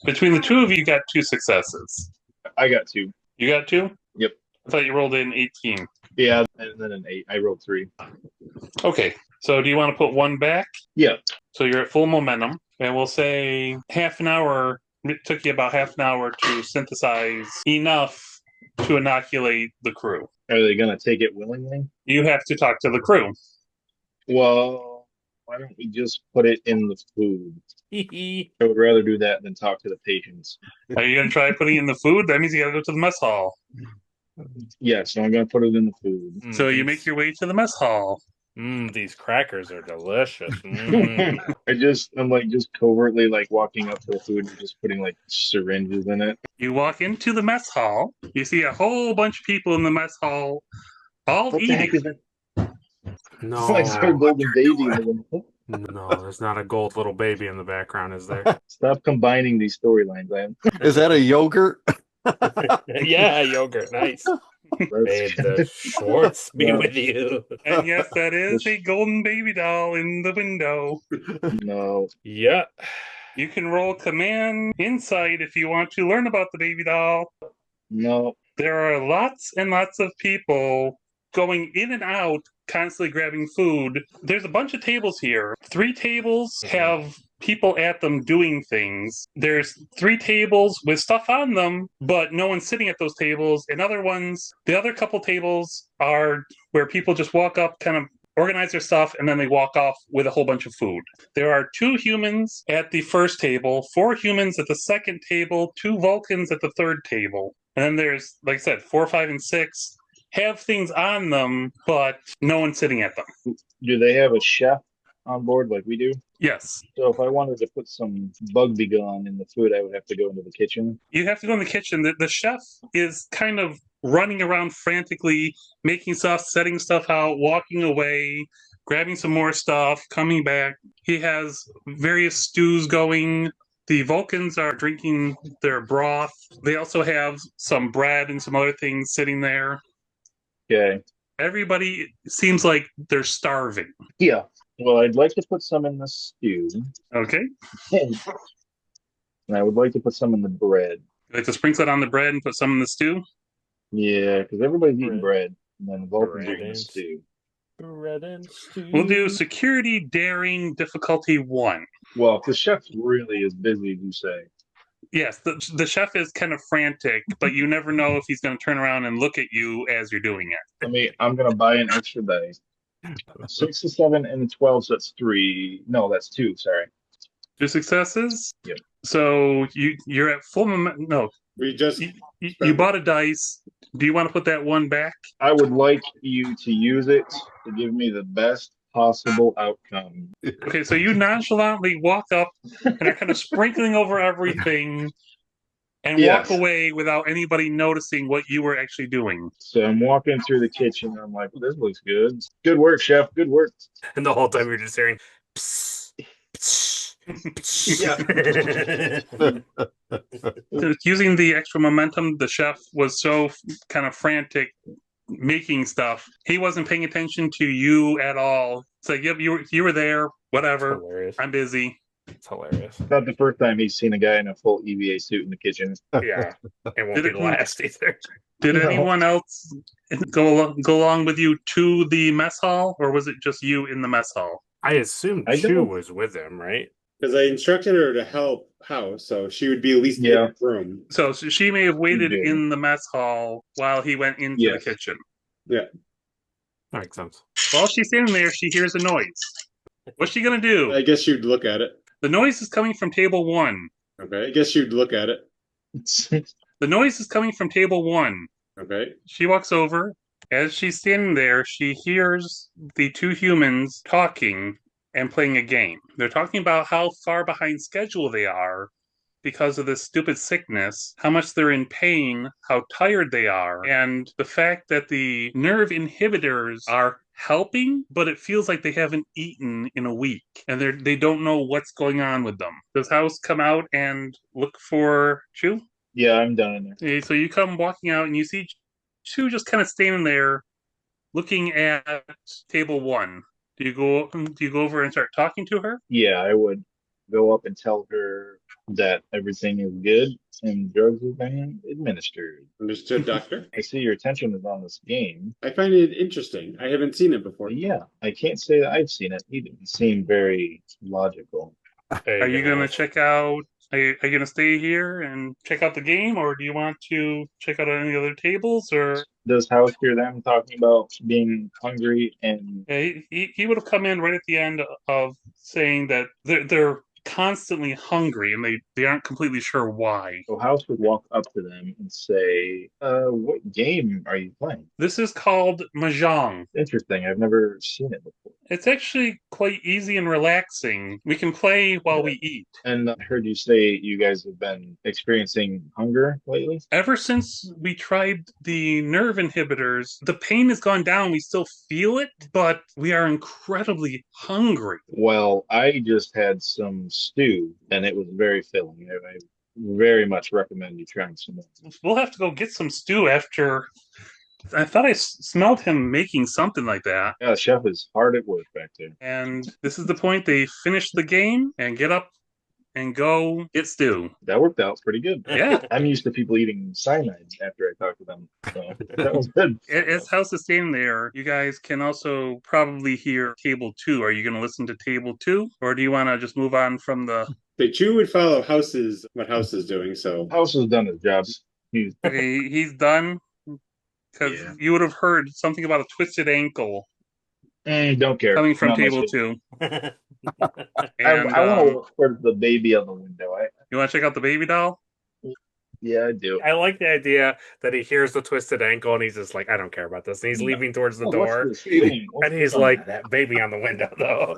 between the two of you, got 2 successes. I got 2. You got 2? Yep. I thought you rolled in 18. Yeah, and then an 8. I rolled 3. Okay. So do you want to put 1 back? Yeah. So you're at full momentum, and we'll say half an hour. It took you about half an hour to synthesize enough to inoculate the crew. Are they going to take it willingly? You have to talk to the crew. Well, why don't we just put it in the food? I would rather do that than talk to the patients. Are you going to try putting it in the food? That means you got to go to the mess hall. Yeah, so I'm going to put it in the food. So you make your way to the mess hall. These crackers are delicious. Mm. I'm like just covertly like walking up to the food and just putting like syringes in it. You walk into the mess hall. You see a whole bunch of people in the mess hall, all What the heck eating. is that? No, It's like some golden baby. no, there's not a gold little baby in the background, is there? Stop combining these storylines, man. Is that a yogurt? Yeah, yogurt, nice. May the Schwartz be Yeah. with you. And yes, that is a golden baby doll in the window. No. Yeah. You can roll command insight if you want to learn about the baby doll. No. There are lots and lots of people going in and out, constantly grabbing food. There's a bunch of tables here. 3 tables have people at them doing things. There's 3 tables with stuff on them, but no one's sitting at those tables. And the other couple tables are where people just walk up, kind of organize their stuff, and then they walk off with a whole bunch of food. There are 2 humans at the first table, 4 humans at the second table, 2 Vulcans at the third table. And then there's, like I said, 4, 5, and 6 have things on them, but no one's sitting at them. Do they have a chef on board like we do? Yes. So if I wanted to put some bug begone in the food, I would have to go into the kitchen. You have to go in the kitchen. The chef is kind of running around frantically, making stuff, setting stuff out, walking away, grabbing some more stuff, coming back. He has various stews going. The Vulcans are drinking their broth. They also have some bread and some other things sitting there. Okay. Everybody seems like they're starving. Yeah. Well, I'd like to put some in the stew. Okay. And I would like to put some in the bread. You like to sprinkle it on the bread and put some in the stew? Yeah, because everybody's eating bread. And then the Vulcans are eating the and stew. Bread and stew. We'll do security daring difficulty 1. Well, if the chef really is busy, you say. Yes, the chef is kind of frantic, but you never know if he's going to turn around and look at you as you're doing it. I'm going to buy an extra dice. 6 to 7 and 12, so that's 3. No, that's 2, sorry. 2 successes? Yep. So you're at full momentum. No, We just you bought a dice. Do you want to put that 1 back? I would like you to use it to give me the best possible outcome. Okay, so you nonchalantly walk up and are kind of sprinkling over everything and Yes. walk away without anybody noticing what you were actually doing. So I'm walking through the kitchen and I'm like, well, this looks good. Good work, chef. Good work. And the whole time you're just hearing psst, psst, psst. Using the extra momentum, the chef was so kind of frantic making stuff. He wasn't paying attention to you at all. It's like, yep, you were there. Whatever. Hilarious. I'm busy. It's hilarious. Not the first time he's seen a guy in a full EVA suit in the kitchen. Yeah. It won't be the last either. Did No. anyone else go along with you to the mess hall, or was it just you in the mess hall? I assumed I Chu don't- was with him, right? because I instructed her to help House, so she would be at least in Yeah. the room. So she may have waited did. in the mess hall while he went into Yes. the kitchen. That makes sense. While she's standing there, she hears a noise. What's she gonna do? I guess you'd look at it. The noise is coming from table 1. Okay. I guess you'd look at it. The noise is coming from table 1. Okay. She walks over. As she's standing there, she hears the 2 humans talking and playing a game. They're talking about how far behind schedule they are because of this stupid sickness, how much they're in pain, how tired they are, and the fact that the nerve inhibitors are helping, but it feels like they haven't eaten in a week, and they don't know what's going on with them. Does House come out and look for Chu? Yeah, I'm done in there. Okay, so you come walking out and you see Chu just kind of standing there looking at table 1. Do you go over and start talking to her? Yeah, I would go up and tell her that everything is good and drugs have been administered. Understood, Doctor. I see your attention is on this game. I find it interesting. I haven't seen it before. Yeah, I can't say that I've seen it either. It seemed very logical. Are you going to check out? Are you going to stay here and check out the game, or do you want to check out any other tables? Or Does House hear them talking about being hungry and yeah, he would have come in right at the end of saying that they're constantly hungry and they aren't completely sure why. so House would walk up to them and say, what game are you playing? This is called Mahjong. Interesting. I've never seen it before. It's actually quite easy and relaxing. We can play while we eat. And I heard you say you guys have been experiencing hunger lately. Ever since we tried the nerve inhibitors, the pain has gone down. We still feel it, but we are incredibly hungry. Well, I just had some stew and it was very filling. I very much recommend you trying some more. We'll have to go get some stew after. I thought I smelled him making something like that. Yeah, the chef is hard at work back there. And this is the point. They finish the game and get up and go get stew. That worked out pretty good. Yeah. I'm used to people eating cyanide after I talk to them. So that was good. As House is standing there, you guys can also probably hear table 2. Are you going to listen to table 2? Or do you want to just move on from the... The Chu would follow what House is doing, so House has done his job. He's done? Because Yeah. you would have heard something about a twisted ankle Don't care. coming from Not my table shit. 2. I And want to look for the baby on the window. you want to check out the baby doll? Yeah, I do. I like the idea that he hears the twisted ankle and he's just like, I don't care about this. And he's leaving towards the Oh, what's door. this thing? What's And this he's on like, that? that baby on the window, though.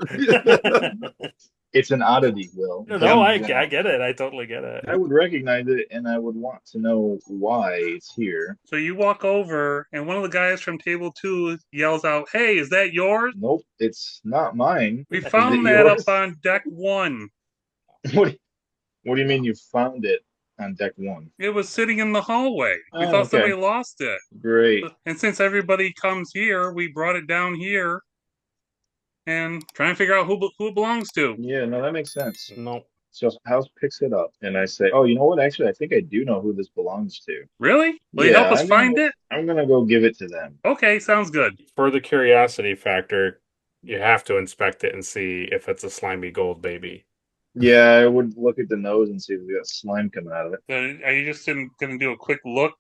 It's an oddity, Will. No, I get it. I totally get it. I would recognize it, and I would want to know why it's here. So you walk over, and one of the guys from table 2 yells out, "Hey, is that yours? Nope, it's not mine. We Is it found that up yours? on deck 1. What do you mean you found it on deck 1? It was sitting in the hallway. We Oh, thought okay. somebody lost it. Great. And since everybody comes here, we brought it down here and trying to figure out who it belongs to." Yeah, no, that makes sense. No. So House picks it up, and I say, "Oh, you know what? Actually, I think I do know who this belongs to. Really? Will you help us find it? I'm gonna go give it to them." Okay, sounds good. For the curiosity factor, you have to inspect it and see if it's a slimy gold baby. Yeah, I would look at the nose and see if we got slime coming out of it. So are you just going to do a quick look,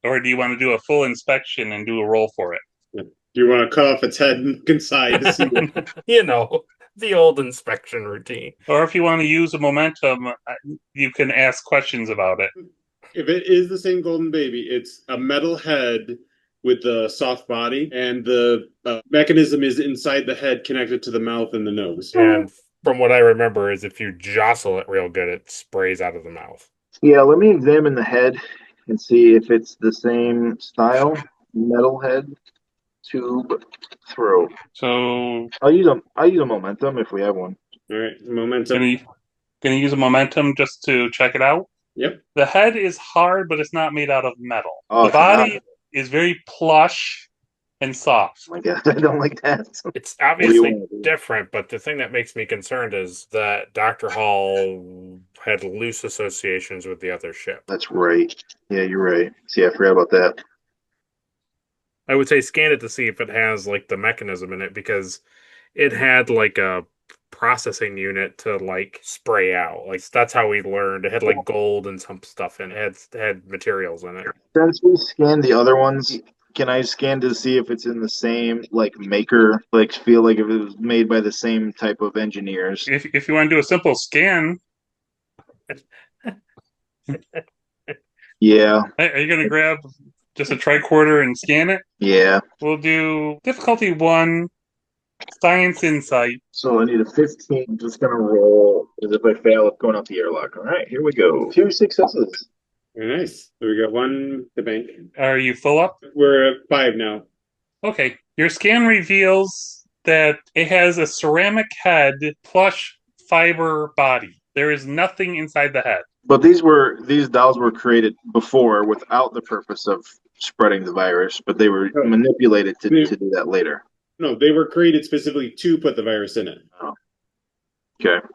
or do you want to do a full inspection and do a roll for it? Do you want to cut off its head and look inside to see what... You know, the old inspection routine. Or if you want to use a momentum, you can ask questions about it. If it is the same golden baby, it's a metal head with the soft body, and the mechanism is inside the head connected to the mouth and the nose. And from what I remember is if you jostle it real good, it sprays out of the mouth. Yeah, let me examine the head and see if it's the same style. Metal head, tube, throw. So I'll use a momentum if we have one. All right, momentum. can you use a momentum just to check it out? Yep. The head is hard, but it's not made out of metal. Oh, The body is very plush and soft. Oh my God, I don't like that. It's obviously wanna do? different, but the thing that makes me concerned is that Dr. Hall had loose associations with the other ship. That's right. Yeah, you're right. See, I forgot about that. I would say scan it to see if it has like the mechanism in it because it had like a processing unit to like spray out. Like that's how we learned. It had like gold and some stuff in it. It had materials in it. Since we scanned the other ones, can I scan to see if it's in the same like maker? Like feel like if it was made by the same type of engineers? If you want to do a simple scan, Yeah, are you going to grab just a tricorder and scan it? yeah. We'll do difficulty 1, science insight. So I need a 15. Just gonna roll as if I fail it's going out the airlock. All right, here we go. 2 successes. Very nice. So we got one the bank. Are you full up? We're at 5 now. Okay. Your scan reveals that it has a ceramic head, plush fiber body. There is nothing inside the head. But these dolls were created before without the purpose of spreading the virus, but they were manipulated to do that later. No, they were created specifically to put the virus in it. Oh. Okay.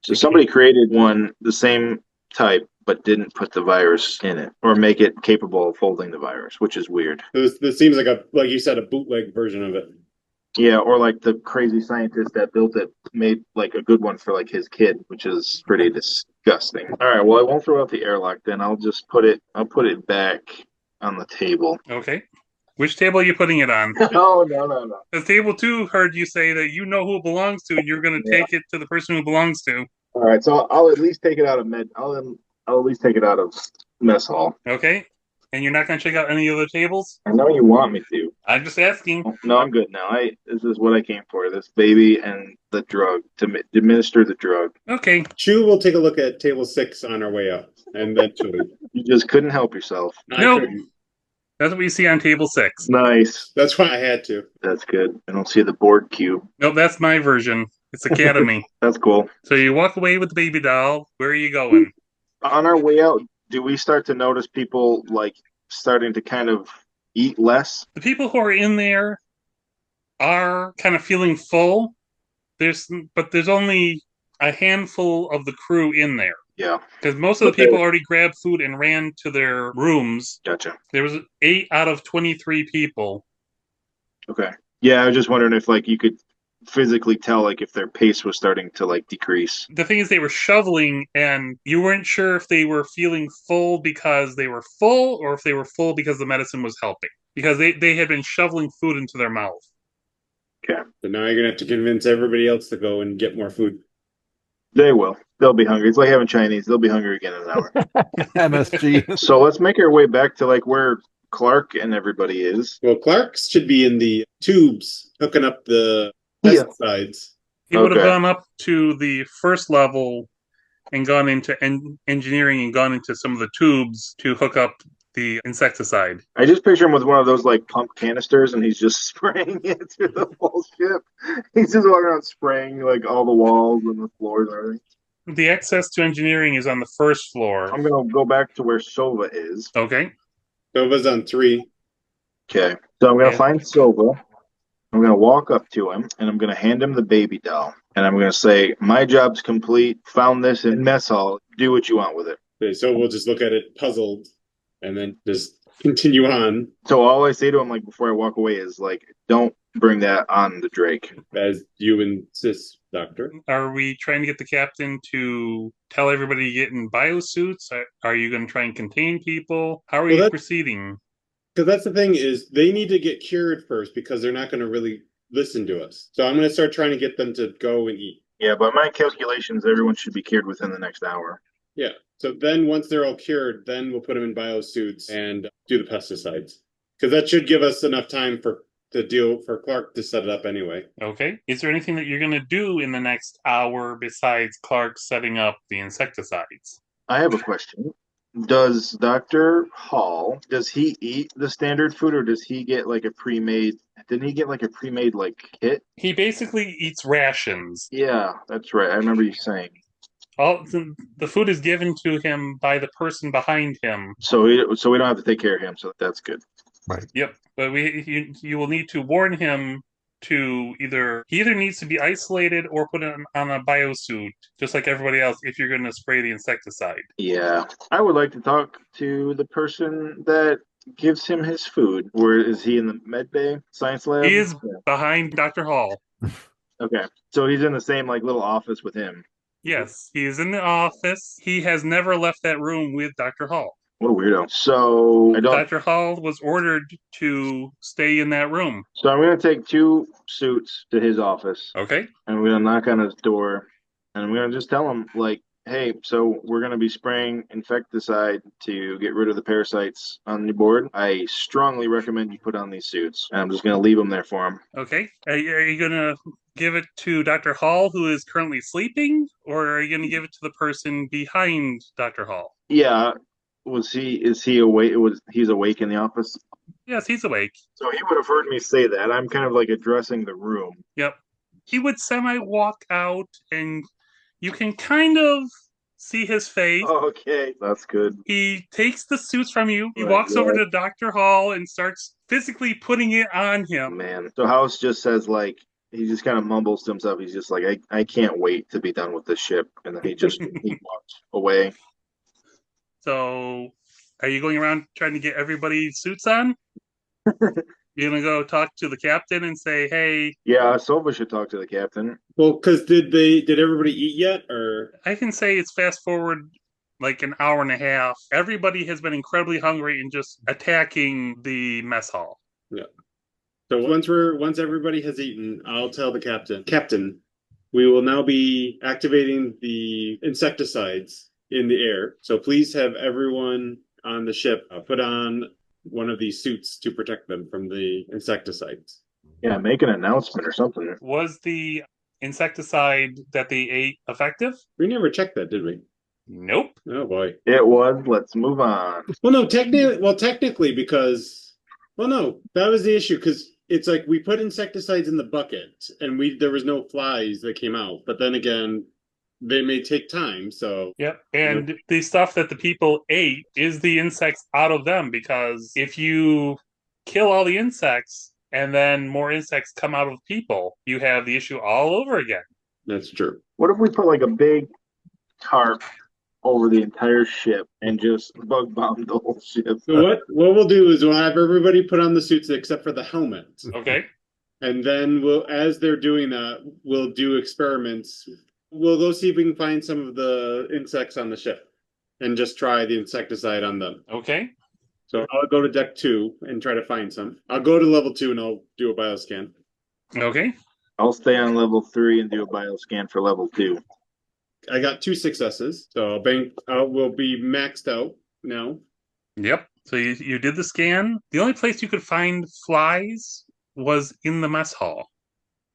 So somebody created one the same type, but didn't put the virus in it or make it capable of holding the virus, which is weird. This seems like you said, a bootleg version of it. Yeah, or like the crazy scientist that built it made like a good one for like his kid, which is pretty disgusting. All right, well I won't throw out the airlock then. I'll put it back on the table. Okay. Which table are you putting it on? No, no. The table 2 heard you say that you know who it belongs to and you're going to take it to the person who it belongs to. All right, so I'll at least take it out of I'll at least take it out of mess hall. Okay. And you're not going to check out any other tables? I know you want me to. I'm just asking. No, I'm good now. This is what I came for. This baby and the drug to administer the drug. Okay. Chew will take a look at table 6 on our way out, and then You just couldn't help yourself. Nope. That's what we see on table 6. Nice. That's why I had to. That's good. I don't see the board cube. Nope, that's my version. It's Academy. That's cool. So you walk away with the baby doll. Where are you going? On our way out, do we start to notice people like starting to kind of eat less? The people who are in there are kind of feeling full. There's only a handful of the crew in there. Yeah. Because most of the people already grabbed food and ran to their rooms. Gotcha. There was 8 out of 23 people. Okay. Yeah, I was just wondering if like you could physically tell like if their pace was starting to like decrease. The thing is they were shoveling and you weren't sure if they were feeling full because they were full or if they were full because the medicine was helping. Because they had been shoveling food into their mouth. Okay. So now you're gonna have to convince everybody else to go and get more food. They will. They'll be hungry. It's like having Chinese. They'll be hungry again in an hour. MSG. So let's make our way back to like where Clark and everybody is. Well, Clark's should be in the tubes hooking up the Yeah. pesticides. He would have Okay. gone up to the first level and gone into engineering and gone into some of the tubes to hook up the insecticide. I just picture him with one of those like pump canisters and he's just spraying it through the whole ship. He's just walking around spraying like all the walls and the floors and everything. The access to engineering is on the first floor. I'm gonna go back to where Sova is. Okay. Nova's on 3. Okay. So I'm gonna Yeah. find Sova. I'm gonna walk up to him and I'm gonna hand him the baby doll. And I'm gonna say, my job's complete. Found this in mess hall. Do what you want with it. Okay, so we'll just look at it puzzled and then just continue on So all I say to him like before I walk away is like, don't bring that on the Drake. as you insist, Doctor. Are we trying to get the captain to tell everybody to get in biosuits? Are you going to try and contain people? How are Well, you that- proceeding? Because that's the thing is they need to get cured first because they're not going to really listen to us. So I'm going to start trying to get them to go and eat. Yeah, by my calculations, everyone should be cured within the next hour. Yeah. So then once they're all cured, then we'll put them in biosuits and do the pesticides. Because that should give us enough time for Clark to set it up anyway. Okay. Is there anything that you're going to do in the next hour besides Clark setting up the insecticides? I have a question. Does Dr. Hall, does he eat the standard food or does he get like a pre-made, didn't he get like a pre-made like kit? He basically eats rations. Yeah, that's right. I remember you saying. All the food is given to him by the person behind him. So we don't have to take care of him, so that's good. Yep. But you will need to warn him to he either needs to be isolated or put on a biosuit, just like everybody else, if you're going to spray the insecticide. Yeah. I would like to talk to the person that gives him his food. Where is he in the med bay science lab? He is Yeah. behind Dr. Hall. Okay. So he's in the same like little office with him. Yes, he is in the office. He has never left that room with Dr. Hall. What a weirdo. So I don't. Dr. Hall was ordered to stay in that room. So I'm gonna take 2 suits to his office, Okay. and I'm gonna knock on his door, and I'm gonna just tell him like, "Hey, so we're gonna be spraying insecticide to get rid of the parasites on your board. I strongly recommend you put on these suits." And I'm just gonna leave them there for him. Okay. Are you going to give it to Dr. Hall, who is currently sleeping, or are you going to give it to the person behind Dr. Hall? Yeah. Is he awake? He's awake in the office? Yes, he's awake. So he would have heard me say that. I'm kind of like addressing the room. Yep. He would walk out, and you can kind of see his face. Okay, that's good. He takes the suits from you. He Right, walks over yeah. to Dr. Hall and starts physically putting it on him. Man. So House just says like he just kind of mumbles to himself. He's just like, I can't wait to be done with this ship. And then he walks away. So, are you going around trying to get everybody suits on? You're gonna go talk to the captain and say, "Hey, Yeah, Sova should talk to the captain. Well, because did everybody eat yet? Or I can say it's fast forward like an hour and a half. Everybody has been incredibly hungry and just attacking the mess hall." so once everybody has eaten, I'll tell the Captain, we will now be activating the insecticides in the air. So please have everyone on the ship put on one of these suits to protect them from the insecticides. Yeah, make an announcement or something. Was the insecticide that they ate effective? We never checked that, did we? Nope. Oh boy. It was. Let's move on. Well, no, technically, because no, that was the issue. Because it's like we put insecticides in the bucket, and there was no flies that came out. But then again, they may take time. So Yep. And the stuff that the people ate is the insects out of them, because if you kill all the insects and then more insects come out of people, you have the issue all over again. that's true. What if we put like a big tarp over the entire ship and just bug bomb the whole ship? So what we'll do is we'll have everybody put on the suits except for the helmet, Okay. and then as they're doing that, we'll do experiments. We'll go see if we can find some of the insects on the ship, and just try the insecticide on them. Okay. So I'll go to deck 2 and try to find some. I'll go to level 2 and I'll do a bioscan. Okay. I'll stay on level 3 and do a bioscan for level 2. I got 2 successes, so will be maxed out now. Yep. So you did the scan. The only place you could find flies was in the mess hall.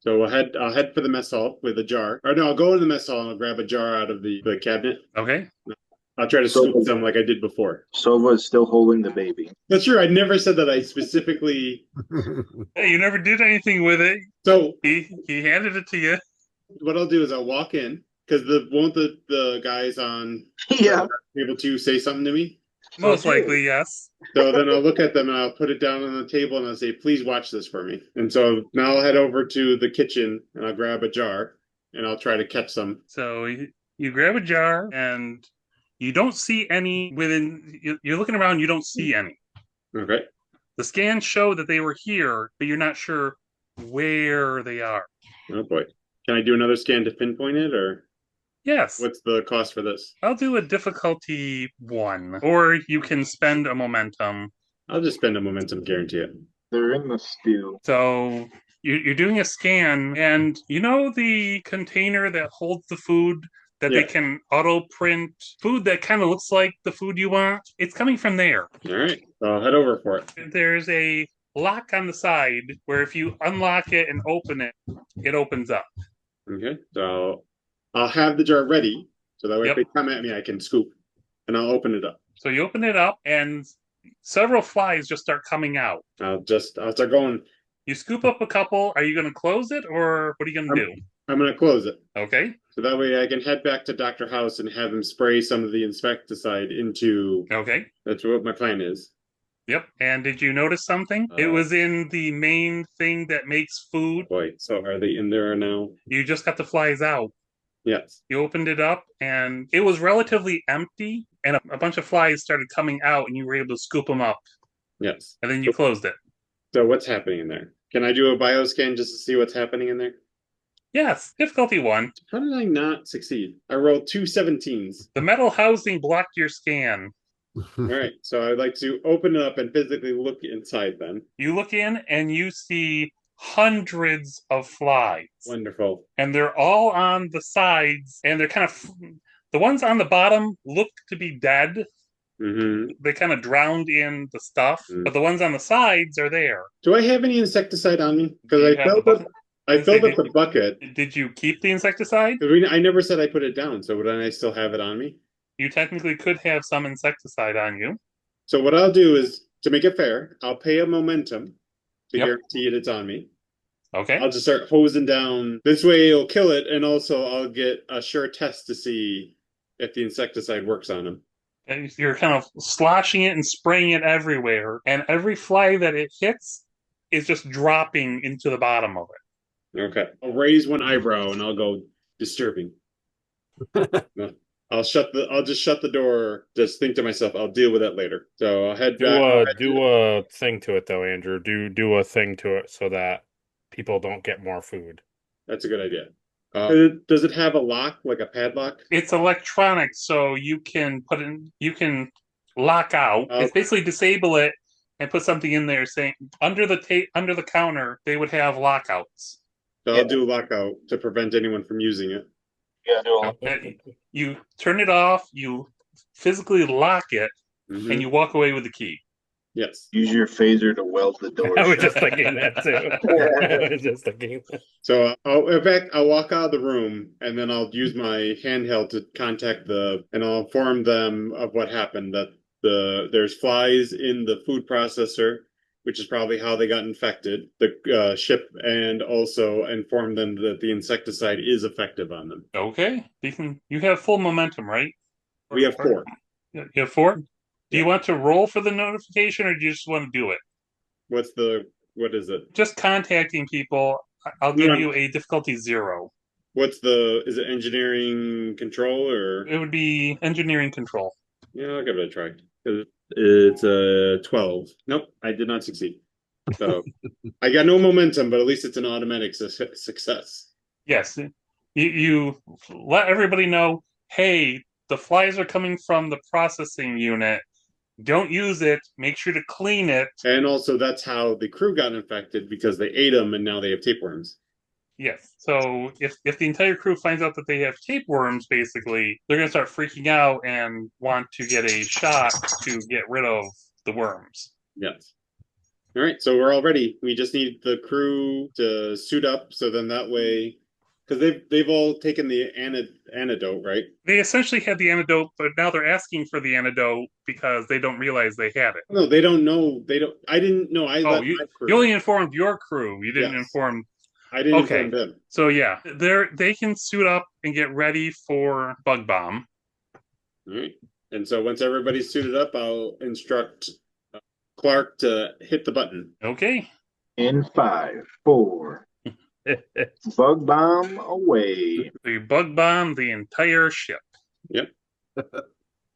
So I'll head for the mess hall with a jar. Or no, I'll go to the mess hall and I'll grab a jar out of the cabinet. Okay. I'll try to scoop some like I did before. Sova is still holding the baby. That's true. I never said that I specifically. Hey, you never did anything with it. So He handed it to you. what I'll do is I'll walk in because the guys on Yeah. able to say something to me. Most likely, yes. So then I'll look at them and I'll put it down on the table and I'll say, "Please watch this for me." And so now I'll head over to the kitchen and I'll grab a jar and I'll try to catch some. So you grab a jar and you don't see any within. You're looking around. You don't see any. Okay. The scans show that they were here, but you're not sure where they are. Oh boy. Can I do another scan to pinpoint it, or Yes. what's the cost for this? I'll do a difficulty 1, or you can spend a momentum. I'll just spend a momentum, guarantee it. They're in the stew. So you're doing a scan, and you know the container that holds the food that they Yeah. can auto print food that kind of looks like the food you want? It's coming from there. All right. So I'll head over for it. There's a lock on the side where if you unlock it and open it, it opens up. Okay. So I'll have the jar ready so that way Yep. if they come at me, I can scoop and I'll open it up. So you open it up, and several flies just start coming out. I'll start going. You scoop up a couple. Are you going to close it, or what are you going to do? I'm going to close it. Okay. So that way I can head back to Dr. House and have him spray some of the insecticide into. Okay. That's what my plan is. Yep. And did you notice something? It was in the main thing that makes food. Boy, so are they in there now? You just got the flies out. Yes. You opened it up, and it was relatively empty, and a bunch of flies started coming out, and you were able to scoop them up. Yes. And then you closed it. So what's happening in there? Can I do a bioscan just to see what's happening in there? Yes, difficulty 1. How did I not succeed? I rolled 2 17s. The metal housing blocked your scan. All right, so I'd like to open it up and physically look inside then. You look in, and you see hundreds of flies. Wonderful. And they're all on the sides, and they're kind of the ones on the bottom look to be dead. Mm-hmm. They kind of drowned in the stuff, Mm. but the ones on the sides are there. Do I have any insecticide on me? Because You I have filled the up. I filled up the bucket. Did you keep the insecticide? I never said I put it down, so would I still have it on me? You technically could have some insecticide on you. So what I'll do is, to make it fair, I'll pay a momentum to Yep. guarantee it's on me. Okay. I'll just start hosing down. This way it'll kill it, and also I'll get a sure test to see if the insecticide works on him. And you're kind of sloshing it and spraying it everywhere, and every fly that it hits is just dropping into the bottom of it. Okay. I'll raise one eyebrow and I'll go disturbing. No, I'll just shut the door. Just think to myself, I'll deal with that later. So I'll head back. Do a thing to it though, Andrew. Do a thing to it so that people don't get more food. That's a good idea. Does it have a lock, like a padlock? It's electronic, so you can lock out. It's basically disable it and put something in there saying under the counter they would have lockouts. So I'll do a lockout to prevent anyone from using it. Yeah, do You turn it off, you physically lock it, Mhm. and you walk away with the key. Yes. Use your phaser to weld the door I was shut. just thinking that too. I was just thinking that. So I'll walk out of the room and then I'll use my handheld to contact and I'll inform them of what happened. That there's flies in the food processor, which is probably how they got infected. The ship, and also inform them that the insecticide is effective on them. Okay, you have full momentum, right? We have 4. You have 4. Do you want to roll for the notification, or do you just want to do it? What is it? Just contacting people. I'll give Yeah. you a difficulty 0. Is it engineering control or? It would be engineering control. Yeah, I'll give it a try. It's a 12. Nope, I did not succeed. So I got no momentum, but at least it's an automatic success. Yes, you let everybody know, hey, the flies are coming from the processing unit. Don't use it. Make sure to clean it. And also, that's how the crew got infected because they ate them and now they have tapeworms. Yes. So if the entire crew finds out that they have tapeworms, basically, they're going to start freaking out and want to get a shot to get rid of the worms. Yes. All right, so we're all ready. We just need the crew to suit up, so then that way, because they've all taken the antidote, right? They essentially had the antidote, but now they're asking for the antidote because they don't realize they had it. No, they don't know. They don't. I didn't know. I let you my crew. you only informed your crew. You didn't Yes. inform. I didn't Okay. inform them. So yeah, they can suit up and get ready for bug bomb. All right, and so once everybody's suited up, I'll instruct Clark to hit the button. Okay. In 5, 4, bug bomb away. So you bug bomb the entire ship. Yep.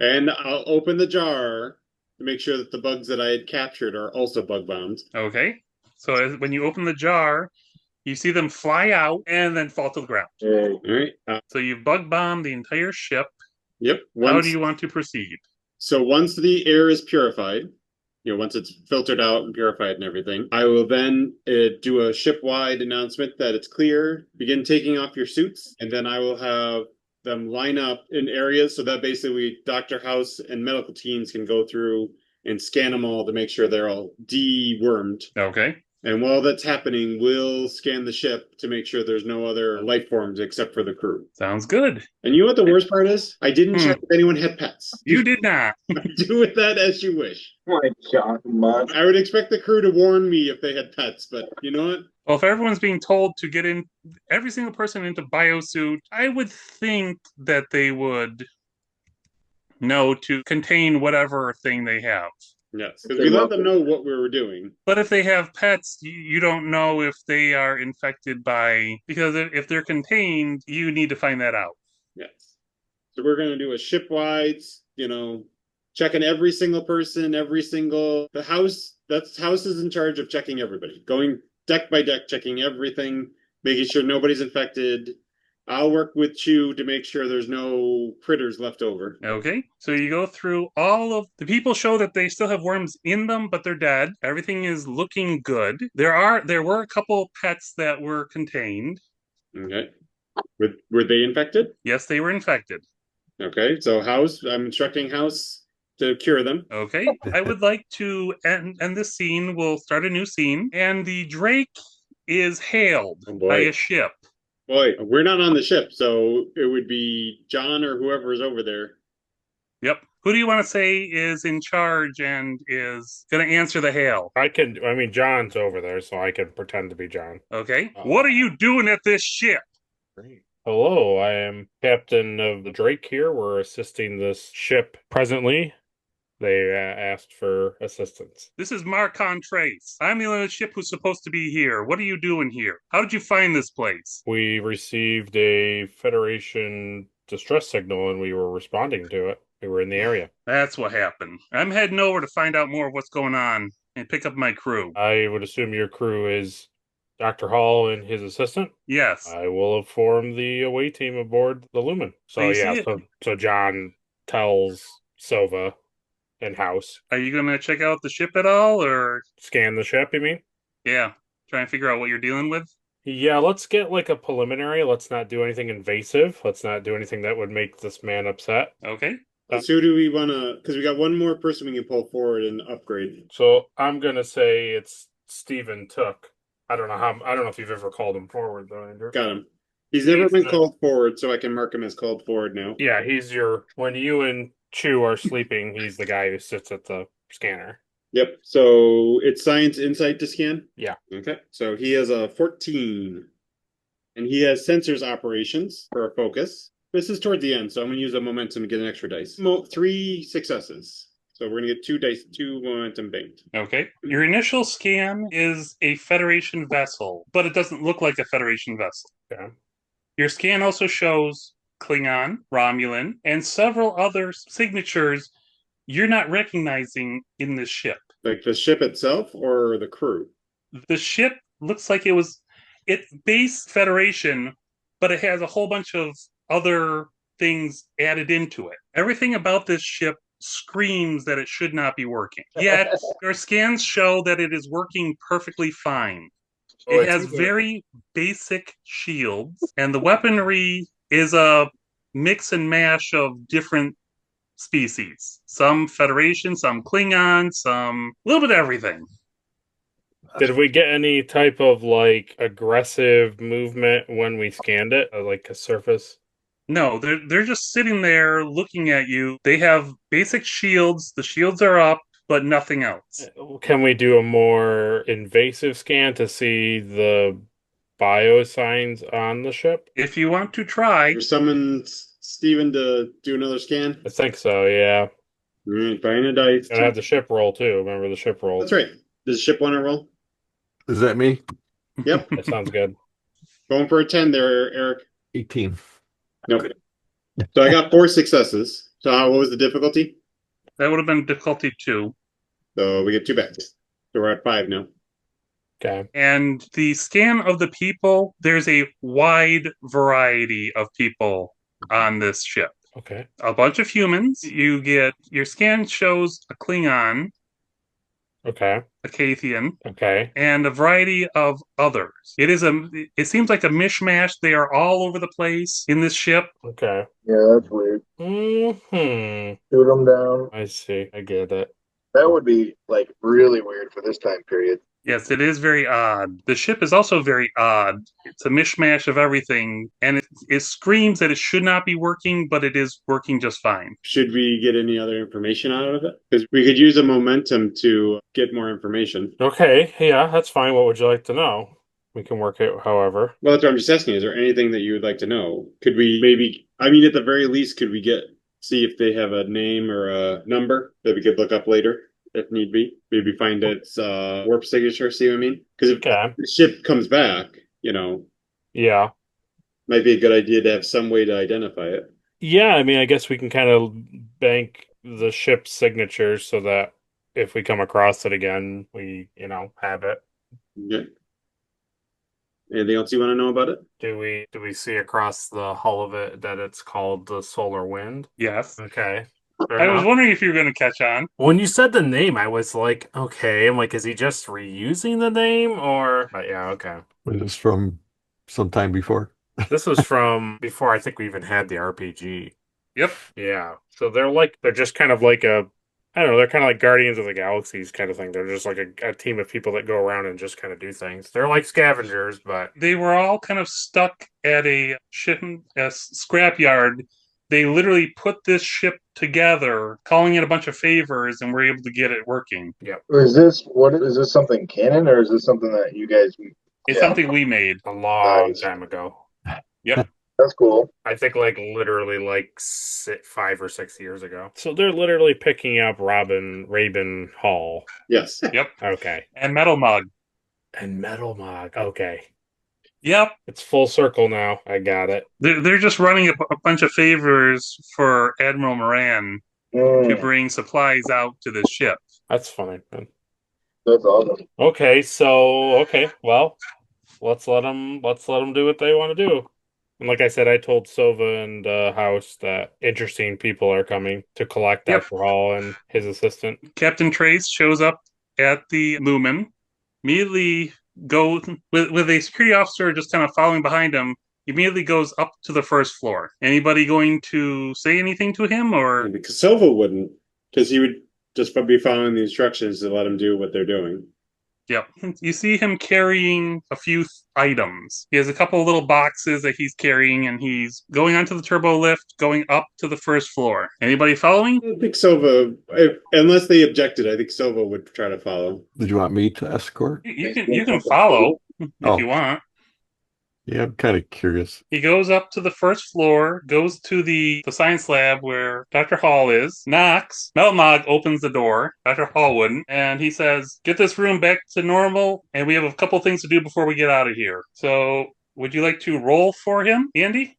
And I'll open the jar to make sure that the bugs that I had captured are also bug bombed. Okay. So when you open the jar, you see them fly out and then fall to the ground. All right. So you bug bomb the entire ship. Yep. How do you want to proceed? So once the air is purified, once it's filtered out and purified and everything, I will then do a ship-wide announcement that it's clear, begin taking off your suits, and then I will have them line up in areas so that basically Dr. House and medical teams can go through and scan them all to make sure they're all dewormed. Okay. And while that's happening, we'll scan the ship to make sure there's no other life forms except for the crew. Sounds good. And you know what the worst part is? I didn't check if anyone had pets. You did not. Do with that as you wish. My God, man. I would expect the crew to warn me if they had pets, but you know what? Well, if everyone's being told to get in, every single person into biosuit, I would think that they would know to contain whatever thing they have. Yes, because we let them know what we were doing. But if they have pets, you don't know if they are infected by, because if they're contained, you need to find that out. Yes. So we're going to do a ship-wide, checking every single person, the house. House is in charge of checking everybody, going deck by deck, checking everything, making sure nobody's infected. I'll work with Chew to make sure there's no critters left over. Okay, so you go through all of the people, show that they still have worms in them, but they're dead. Everything is looking good. There were a couple pets that were contained. Okay. Were they infected? Yes, they were infected. Okay, so I'm instructing House to cure them. Okay, I would like to end this scene. We'll start a new scene, and the Drake is hailed by a ship. Boy, we're not on the ship, so it would be John or whoever is over there. Yep. Who do you want to say is in charge and is going to answer the hail? John's over there, so I can pretend to be John. Okay. What are you doing at this ship? Great. Hello, I am captain of the Drake here. We're assisting this ship presently. They asked for assistance. This is Marcon Trace. I'm the only ship who's supposed to be here. What are you doing here? How did you find this place? We received a Federation distress signal and we were responding to it. We were in the area. That's what happened. I'm heading over to find out more of what's going on and pick up my crew. I would assume your crew is Dr. Hall and his assistant? Yes. I will inform the away team aboard the Lumin. So John tells Silva and House. Are you going to check out the ship at all, or scan the ship, you mean? Yeah. Try and figure out what you're dealing with? Yeah, let's get like a preliminary. Let's not do anything invasive. Let's not do anything that would make this man upset. Okay. So who do we want to... Because we got one more person we can pull forward and upgrade. So I'm going to say it's Stephen Took. I don't know if you've ever called him forward, though, Andrew. Got him. He's never been called forward, so I can mark him as called forward now. Yeah, when you and Chew are sleeping, he's the guy who sits at the scanner. Yep. So it's science insight to scan? Yeah. Okay. So he has a 14. And he has sensors operations for a focus. This is toward the end, so I'm going to use a momentum to get an extra dice. 3 successes. So we're going to get 2 dice, 2 momentum banked. Okay. Your initial scan is a Federation vessel, but it doesn't look like a Federation vessel. Okay. Your scan also shows Klingon, Romulan, and several other signatures you're not recognizing in this ship. Like the ship itself or the crew? The ship looks like it's base Federation, but it has a whole bunch of other things added into it. Everything about this ship screams that it should not be working. Yet, your scans show that it is working perfectly fine. Oh, It has very basic shields, and the weaponry is a mix and mash of different species. Some Federation, some Klingon, some a little bit of everything. Did we get any type of like aggressive movement when we scanned it, like a surface? No, they're just sitting there looking at you. They have basic shields. The shields are up, but nothing else. Can we do a more invasive scan to see the bio signs on the ship? If you want to try, Or summon Steven to do another scan. I think so, yeah. Buying a dice. And I have the ship roll too. Remember the ship roll? That's right. Does the ship want to roll? Is that me? Yep. That sounds good. Going for a 10 there, Eric. 18. Nope. So I got 4 successes. So what was the difficulty? that would have been difficulty 2. So we get 2 back. So we're at 5 now. Okay. And the scan of the people, there's a wide variety of people on this ship. Okay. A bunch of humans. You get your scan shows a Klingon, Okay. a Kathian, Okay. and a variety of others. It seems like a mishmash. They are all over the place in this ship. Okay. Yeah, that's weird. Hmm. Shoot them down. I see. I get it. That would be like really weird for this time period. Yes, it is very odd. The ship is also very odd. It's a mishmash of everything, and it screams that it should not be working, but it is working just fine. Should we get any other information out of it? Because we could use a momentum to get more information. Okay. Yeah, that's fine. What would you like to know? We can work it however. Well, that's what I'm just asking. Is there anything that you would like to know? Could we maybe, I mean, at the very least, could we see if they have a name or a number that we could look up later if need be? Maybe find its warp signature, see what I mean? Because if Okay. the ship comes back, Yeah. might be a good idea to have some way to identify it. Yeah, I mean, I guess we can kind of bank the ship's signatures so that if we come across it again, we, have it. Okay. Anything else you want to know about it? Do we see across the hull of it that it's called the Solar Wind? Yes. Okay. Fair I was enough. wondering if you were going to catch on. When you said the name, I was like, okay. I'm like, is he just reusing the name or? But yeah, okay. Was this from sometime before? This was from before I think we even had the RPG. Yep. Yeah. So they're just kind of like I don't know, they're kind of like Guardians of the Galaxies kind of thing. They're just like a team of people that go around and just kind of do things. They're like scavengers, but They were all kind of stuck at a scrapyard. They literally put this ship together, calling it a bunch of favors, and were able to get it working. Is this something canon or is this something that you guys? It's Yeah. something we made. a long Nice. time ago. Yep. That's cool. I think like literally like 5 or 6 years ago. So they're literally picking up Raven Hall. Yes. Yep. Okay. And Metal Mug. And Metal Mog. Okay. Yep. It's full circle now. I got it. They're just running a bunch of favors for Admiral Moran to Mm, bring supplies out to this ship. That's funny. that's awesome. Okay, well, let's let them do what they want to do. And like I said, I told Sova and House that interesting people are coming to collect Yep. Dr. Hall and his assistant. Captain Trace shows up at the Lumin, immediately goes with a security officer just kind of following behind him. He immediately goes up to the first floor. Anybody going to say anything to him, or Because Silva wouldn't, because he would just be following the instructions to let them do what they're doing. Yep. You see him carrying a few items. He has a couple of little boxes that he's carrying, and he's going onto the turbo lift, going up to the first floor. Anybody following? I think Silva, unless they objected, I think Silva would try to follow. Did you want me to escort? You can follow if Oh. you want. Yeah, I'm kind of curious. He goes up to the first floor, goes to the science lab where Dr. Hall is, knocks. Melmog opens the door. Dr. Hall wouldn't. And he says, get this room back to normal, and we have a couple things to do before we get out of here. So, would you like to roll for him, Andy?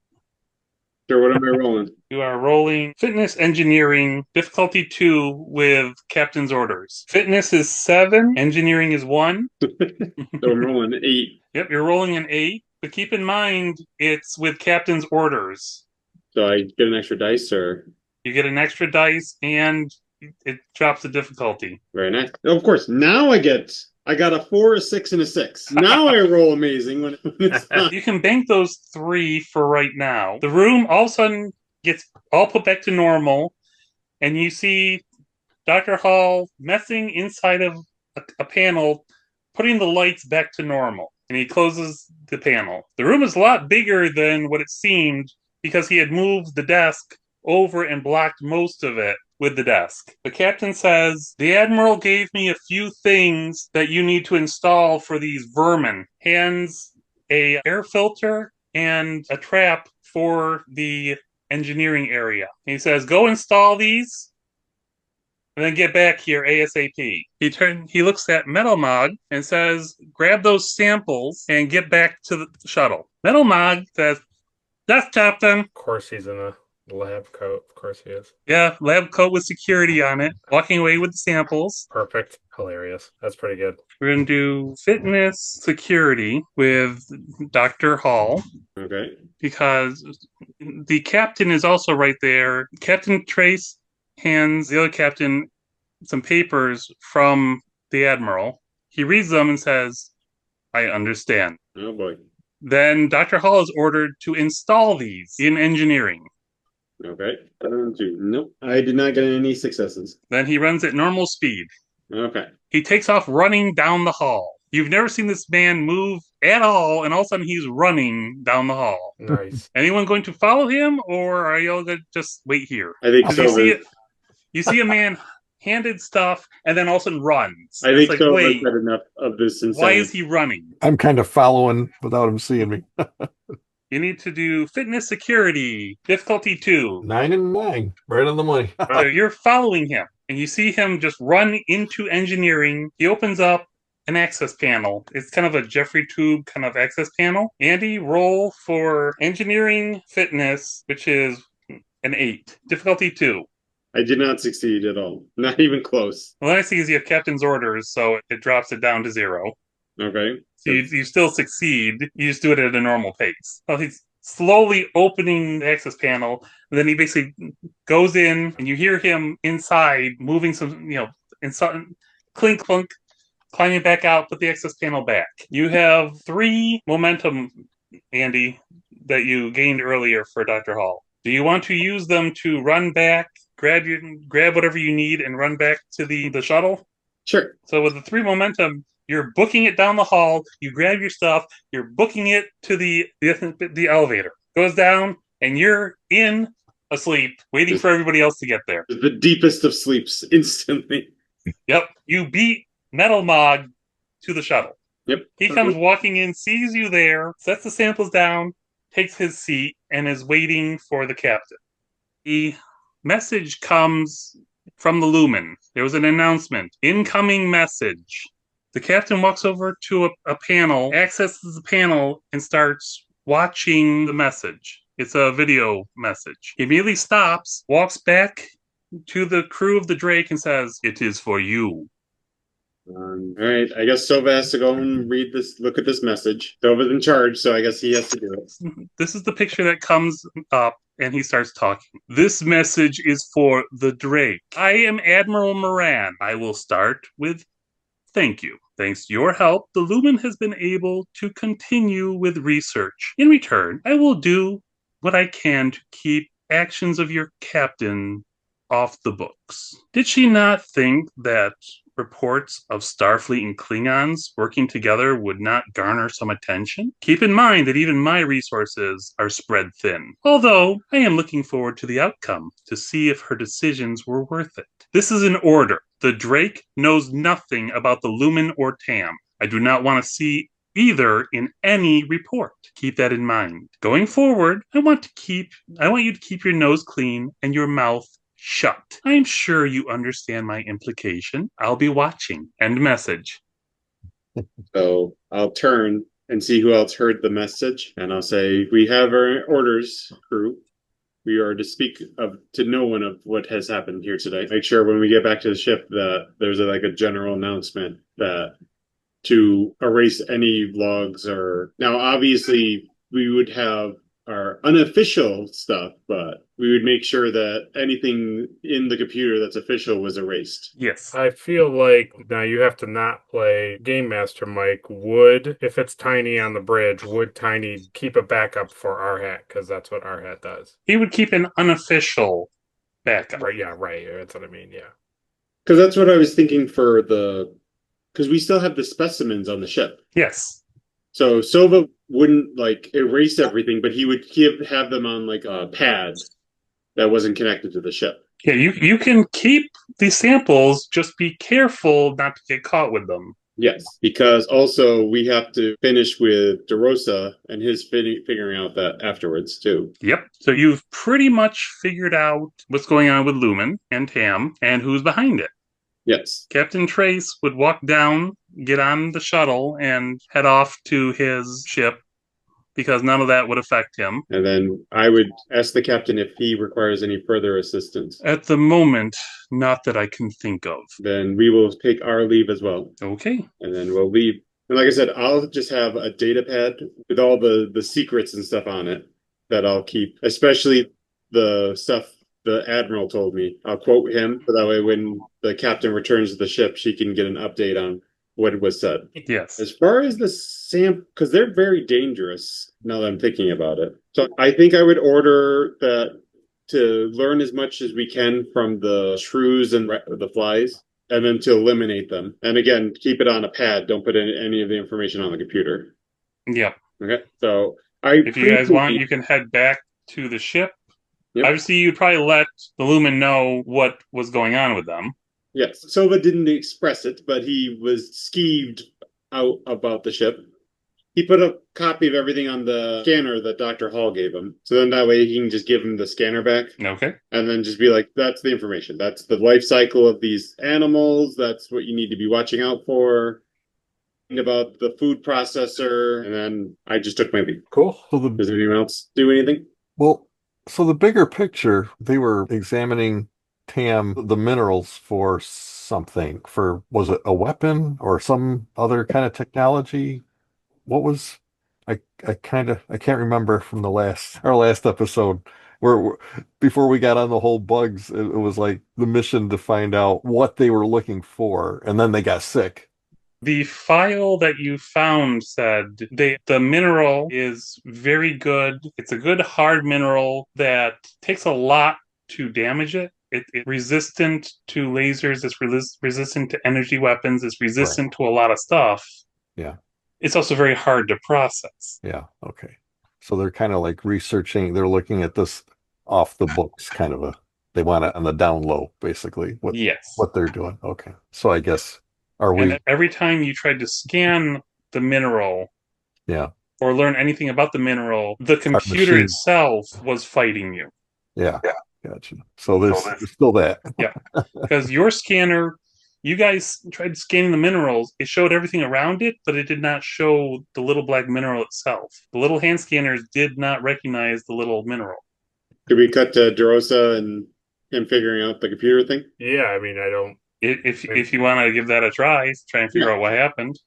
Sure, what am I rolling? You are rolling Fitness Engineering, difficulty 2 with Captain's orders. Fitness is 7, Engineering is 1. So I'm rolling 8. Yep, you're rolling an 8. But keep in mind, it's with Captain's orders. So I get an extra dice, or You get an extra dice, and it drops the difficulty. Very nice. Of course, now I got a 4, a 6, and a 6. Now I roll amazing when it's done. You can bank those 3 for right now. The room all of a sudden gets all put back to normal, and you see Dr. Hall messing inside of a panel, putting the lights back to normal. And he closes the panel. The room is a lot bigger than what it seemed because he had moved the desk over and blocked most of it with the desk. The captain says, "The Admiral gave me a few things that you need to install for these vermin." Hands a air filter and a trap for the engineering area. He says, "Go install these and then get back here ASAP." He looks at Metal Mog and says, "Grab those samples and get back to the shuttle." Metal Mog says, "Yes, Captain." Of course, he's in a lab coat. Of course, he is. Yeah, lab coat with security on it. Walking away with the samples. Perfect. Hilarious. That's pretty good. We're going to do fitness security with Dr. Hall. Okay. Because the captain is also right there. Captain Trace hands the other captain some papers from the Admiral. He reads them and says, "I understand." Oh boy. Then Dr. Hall is ordered to install these in engineering. Okay. Nope. I did not get any successes. Then he runs at normal speed. Okay. He takes off running down the hall. You've never seen this man move at all, and all of a sudden he's running down the hall. Nice. Anyone going to follow him, or are y'all going to just wait here? I think 'Cause so. you see a man handed stuff and then all of a sudden runs. I think like, so. wait, I've had enough of this. why is he running? I'm kind of following without him seeing me. You need to do fitness security, difficulty 2. 9 and 9, right on the money. So you're following him, and you see him just run into engineering. He opens up an access panel. It's kind of a Jeffrey Tube kind of access panel. Andy, roll for engineering fitness, which is an 8. Difficulty 2. I did not succeed at all. Not even close. Well, the nice thing is you have captain's orders, so it drops it down to 0. Okay. So you still succeed. You just do it at a normal pace. Well, he's slowly opening the access panel, and then he basically goes in, and you hear him inside moving some, inside, clink, clunk, climbing back out, put the access panel back. You have 3 momentum, Andy, that you gained earlier for Dr. Hall. Do you want to use them to run back, grab whatever you need, and run back to the shuttle? Sure. So with the 3 momentum, you're booking it down the hall. You grab your stuff. You're booking it to the elevator. Goes down, and you're in asleep, waiting for everybody else to get there. The deepest of sleeps instantly. Yep. You beat Metal Mog to the shuttle. Yep. He comes walking in, sees you there, sets the samples down, takes his seat, and is waiting for the captain. The message comes from the Lumin. There was an announcement. Incoming message. The captain walks over to a panel, accesses the panel, and starts watching the message. It's a video message. He immediately stops, walks back to the crew of the Drake, and says, "It is for you." All right. I guess Sova has to go and look at this message. Sova's in charge, so I guess he has to do it. This is the picture that comes up, and he starts talking. "This message is for the Drake. I am Admiral Moran. I will start with thank you. Thanks to your help, the Lumin has been able to continue with research. In return, I will do what I can to keep actions of your captain off the books." Did she not think that reports of Starfleet and Klingons working together would not garner some attention? Keep in mind that even my resources are spread thin. Although, I am looking forward to the outcome, to see if her decisions were worth it. This is an order. The Drake knows nothing about the Lumin or Tamm. I do not want to see either in any report. Keep that in mind. Going forward, I want you to keep your nose clean and your mouth shut. I am sure you understand my implication. I'll be watching. End message. So I'll turn and see who else heard the message, and I'll say, "We have our orders, crew. We are to speak to no one of what has happened here today. Make sure when we get back to the ship that there's a general announcement that to erase any logs or..." Now, obviously, we would have our unofficial stuff, but we would make sure that anything in the computer that's official was erased. Yes. I feel like now you have to not play Gamemaster, Mike. Would, if it's Tiny on the bridge, would Tiny keep a backup for our hat? Because that's what our hat does. He would keep an unofficial backup. Right, yeah, right. That's what I mean, yeah. Because that's what I was thinking for because we still have the specimens on the ship. Yes. So Sova wouldn't like erase everything, but he would have them on like a pad that wasn't connected to the ship. Yeah, you can keep the samples, just be careful not to get caught with them. Yes, because also we have to finish with DeRosa and his figuring out that afterwards too. Yep. So you've pretty much figured out what's going on with Lumin and Tamm and who's behind it. Yes. Captain Trace would walk down, get on the shuttle, and head off to his ship because none of that would affect him. And then I would ask the captain if he requires any further assistance. At the moment, not that I can think of. Then we will take our leave as well. Okay. And then we'll leave. And like I said, I'll just have a data pad with all the secrets and stuff on it that I'll keep, especially the stuff the admiral told me. I'll quote him so that way when the captain returns to the ship, she can get an update on what was said. Yes. As far as the because they're very dangerous now that I'm thinking about it. So I think I would order that to learn as much as we can from the shrews and the flies, and then to eliminate them. And again, keep it on a pad. Don't put any of the information on the computer. Yep. Okay. So if you guys want, you can head back to the ship. Yep. Obviously, you'd probably let the Lumin know what was going on with them. Yes. Sova didn't express it, but he was skeeved out about the ship. He put a copy of everything on the scanner that Dr. Hall gave him. So then that way he can just give him the scanner back. Okay. And then just be like, that's the information. That's the life cycle of these animals. That's what you need to be watching out for. About the food processor. And then I just took my leave. Cool. So Does anyone else do anything? Well, so the bigger picture, they were examining Tamm, the minerals for something, was it a weapon or some other kind of technology? What was, I can't remember from our last episode where before we got on the whole bugs, it was like the mission to find out what they were looking for, and then they got sick. The file that you found said the mineral is very good. It's a good hard mineral that takes a lot to damage it. It's resistant to lasers. It's resistant to energy weapons. It's resistant to a lot of stuff. Yeah. It's also very hard to process. Yeah. Okay. So they're kind of like researching. They're looking at this off the books, kind of they want it on the down low, basically. What they're doing. Okay. So I guess. And every time you tried to scan the mineral, or learn anything about the mineral, the computer itself was fighting you. Yeah, gotcha. So there's still that. Yeah, because your scanner, you guys tried scanning the minerals. It showed everything around it, but it did not show the little black mineral itself. The little hand scanners did not recognize the little mineral. Did we cut to DeRosa and him figuring out the computer thing? Yeah, I mean, I don't. If you want to give that a try and figure out what happened.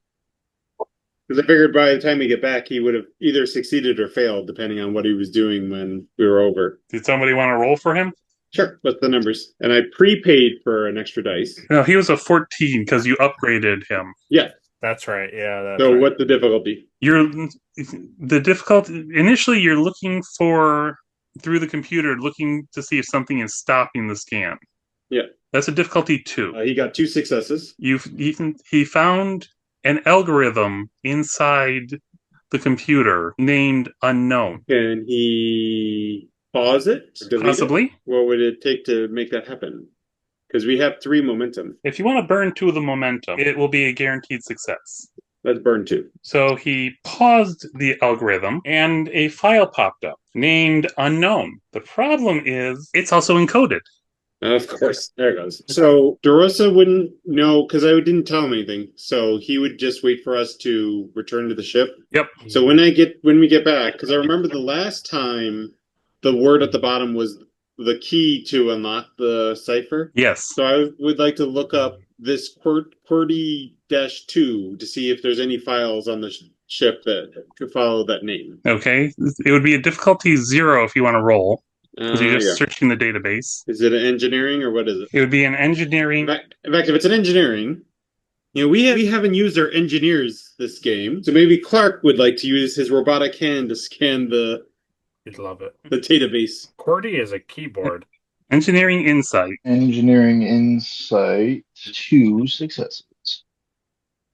Because I figured by the time we get back, he would have either succeeded or failed, depending on what he was doing when we were over. Did somebody want to roll for him? Sure. What's the numbers? And I prepaid for an extra dice. No, he was a 14 because you upgraded him. Yeah. That's right. Yeah. So what's the difficulty? Initially, you're looking through the computer, looking to see if something is stopping the scan. Yeah. That's a difficulty 2. He got 2 successes. He found an algorithm inside the computer named unknown. Can he pause it? Possibly. What would it take to make that happen? Because we have 3 momentum. If you want to burn 2 of the momentum, it will be a guaranteed success. Let's burn 2. So he paused the algorithm and a file popped up named unknown. The problem is it's also encoded. Of course. There it goes. So DeRosa wouldn't know because I didn't tell him anything. So he would just wait for us to return to the ship. Yep. So when we get back, because I remember the last time the word at the bottom was the key to unlock the cipher. Yes. So I would like to look up this QWERTY-2 to see if there's any files on the ship that could follow that name. Okay. It would be a difficulty 0 if you want to roll, because you're just Yeah. searching the database. Is it an engineering or what is it? It would be an engineering. In fact, if it's an engineering, we haven't used our engineers this game, so maybe Clark would like to use his robotic hand to scan the You'd love it. database. QWERTY is a keyboard. Engineering insight. Engineering insight, 2 successes.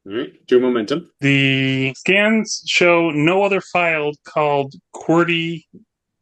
All right, 2 momentum. The scans show no other file called QWERTY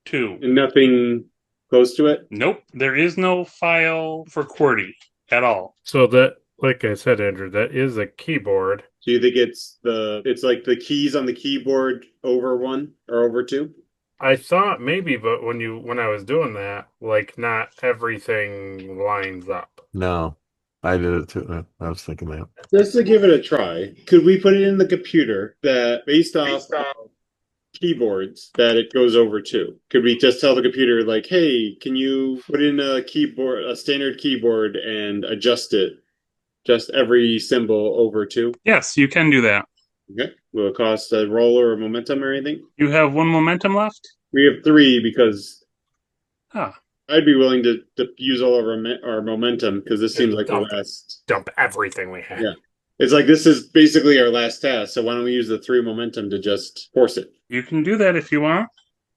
2. And nothing close to it? Nope. There is no file for QWERTY at all. So that, like I said, Andrew, that is a keyboard. Do you think it's like the keys on the keyboard over 1 or over 2? I thought maybe, but when I was doing that, like not everything lines up. No, I did it too. I was thinking that. Just to give it a try, could we put it in the computer that based off keyboards that it goes over to? Could we just tell the computer like, hey, can you put in a standard keyboard and adjust it, just every symbol over 2? Yes, you can do that. Okay. Will it cost a roll or a momentum or anything? You have 1 momentum left? We have 3 because Ah. I'd be willing to use all of our momentum because this seems like the last. Dump everything we have. Yeah. It's like this is basically our last task, so why don't we use the 3 momentum to just force it? You can do that if you want.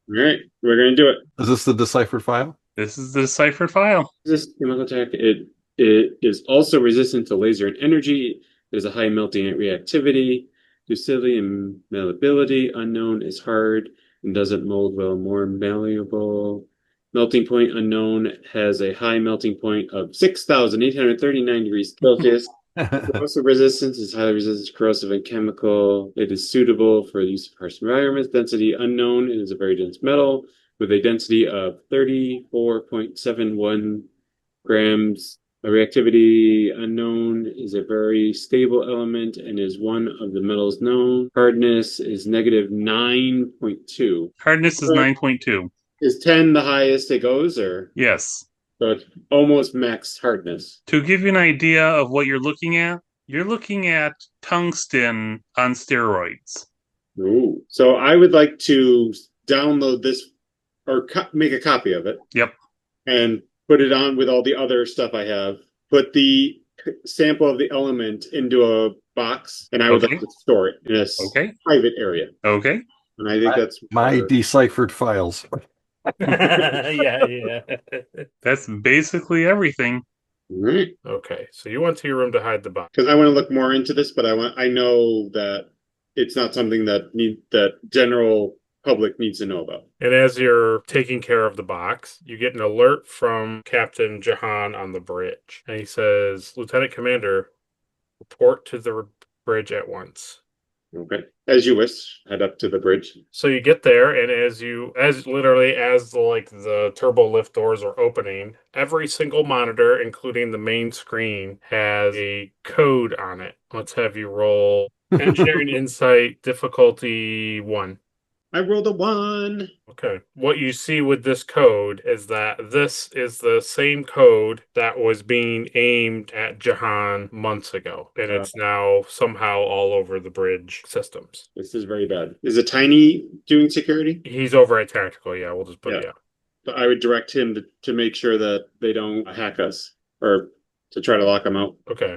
All right, we're going to do it. Is this the deciphered file? This is the deciphered file. This chemical attack, it is also resistant to laser and energy. There's a high melting reactivity. Ductility and malleability. Unknown is hard and doesn't mold well. More malleable. Melting point unknown has a high melting point of 6,839 degrees Celsius. Corrosive resistance is highly resistant to corrosive and chemical. It is suitable for the use of harsh environments. Density unknown. It is a very dense metal with a density of 34.71 grams. A reactivity unknown is a very stable element and is one of the metals known. Hardness is negative 9.2. Hardness is 9.2. Is 10 the highest it goes, or? Yes. So it's almost max hardness. To give you an idea of what you're looking at tungsten on steroids. Ooh. So I would like to download this or make a copy of it. Yep. And put it on with all the other stuff I have. Put the sample of the element into a box, and I would like to store it in a private area. Okay. And I think that's my deciphered files. Yeah. That's basically everything. Right. Okay, so you went to your room to hide the box. Because I want to look more into this, but I know that it's not something that general public needs to know about. And as you're taking care of the box, you get an alert from Captain Jhon on the bridge. And he says, Lieutenant Commander, report to the bridge at once. Okay. As you wish, head up to the bridge. So you get there, and as the turbo lift doors are opening, every single monitor, including the main screen, has a code on it. Let's have you roll Engineering Insight difficulty 1. I rolled a 1. Okay. What you see with this code is that this is the same code that was being aimed at Jhon months ago, and it's now somehow all over the bridge systems. This is very bad. Is it Tiny doing security? He's over at Tactical, yeah. We'll just put it out. So I would direct him to make sure that they don't hack us or to try to lock them out. Okay.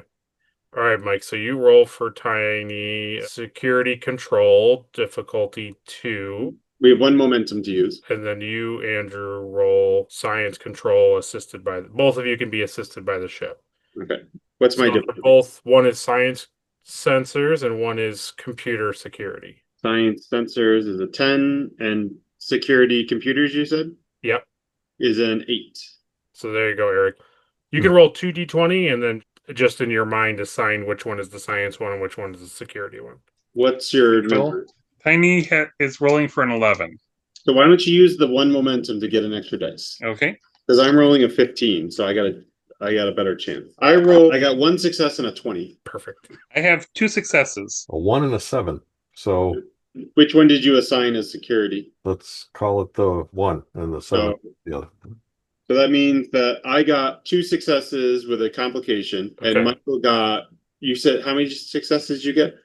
All right, Mike. So you roll for Tiny security control difficulty 2. We have 1 momentum to use. And then you, Andrew, roll science control assisted by both of you can be assisted by the ship. Okay. What's my difficulty? Both, one is science sensors and one is computer security. Science sensors is a 10 and security computers, you said? Yep. Is an 8. So there you go, Eric. You can roll 2d20 and then just in your mind assign which one is the science one and which one is the security one. What's your number? Tiny is rolling for an 11. So why don't you use the 1 momentum to get an extra dice? Okay. Because I'm rolling a 15, so I got a better chance. I got 1 success and a 20. Perfect. I have 2 successes. A 1 and a 7. So which one did you assign as security? Let's call it the 1 and the 7 the other. So that means that I got 2 successes with a complication, and Michael got. You said how many successes did you get?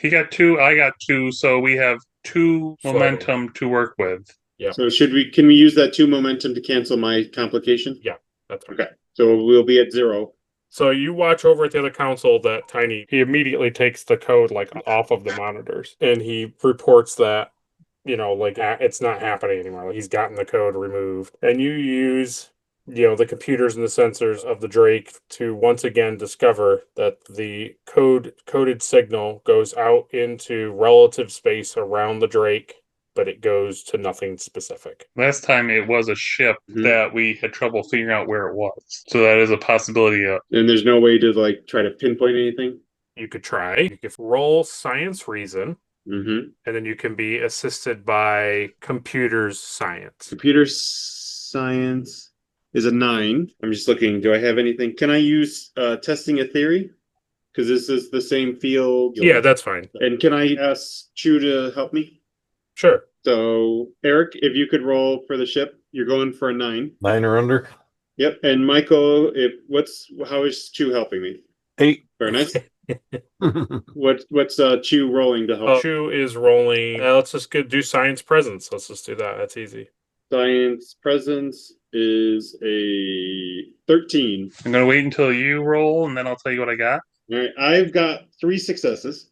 He got 2, I got 2, so we have 2 Floating. momentum to work with. Yeah. So can we use that 2 momentum to cancel my complication? Yeah, that's fine. Okay. So we'll be at 0. So you watch over at the other console that he immediately takes the code like off of the monitors and he reports that, it's not happening anymore. Like, he's gotten the code removed. And you use, the computers and the sensors of the Drake to once again discover that the coded signal goes out into relative space around the Drake, but it goes to nothing specific. Last time it was a ship Mhm. that we had trouble figuring out where it was. So that is a possibility. And there's no way to try to pinpoint anything? You could try. You could roll science reason, Mm-hmm. and then you can be assisted by computers science. Computer science is a 9. I'm just looking. Do I have anything? Can I use testing a theory? Because this is the same field. Yeah, that's fine. And can I ask Chu to help me? Sure. So, Eric, if you could roll for the ship, you're going for a 9. 9 or under. Yep. And Michael, how is Chu helping me? 8. Very nice. What's Chu rolling to help? Chu is rolling. Let's just do science presence. Let's just do that. That's easy. Science presence is a 13. I'm going to wait until you roll, and then I'll tell you what I got. All right. I've got 3 successes.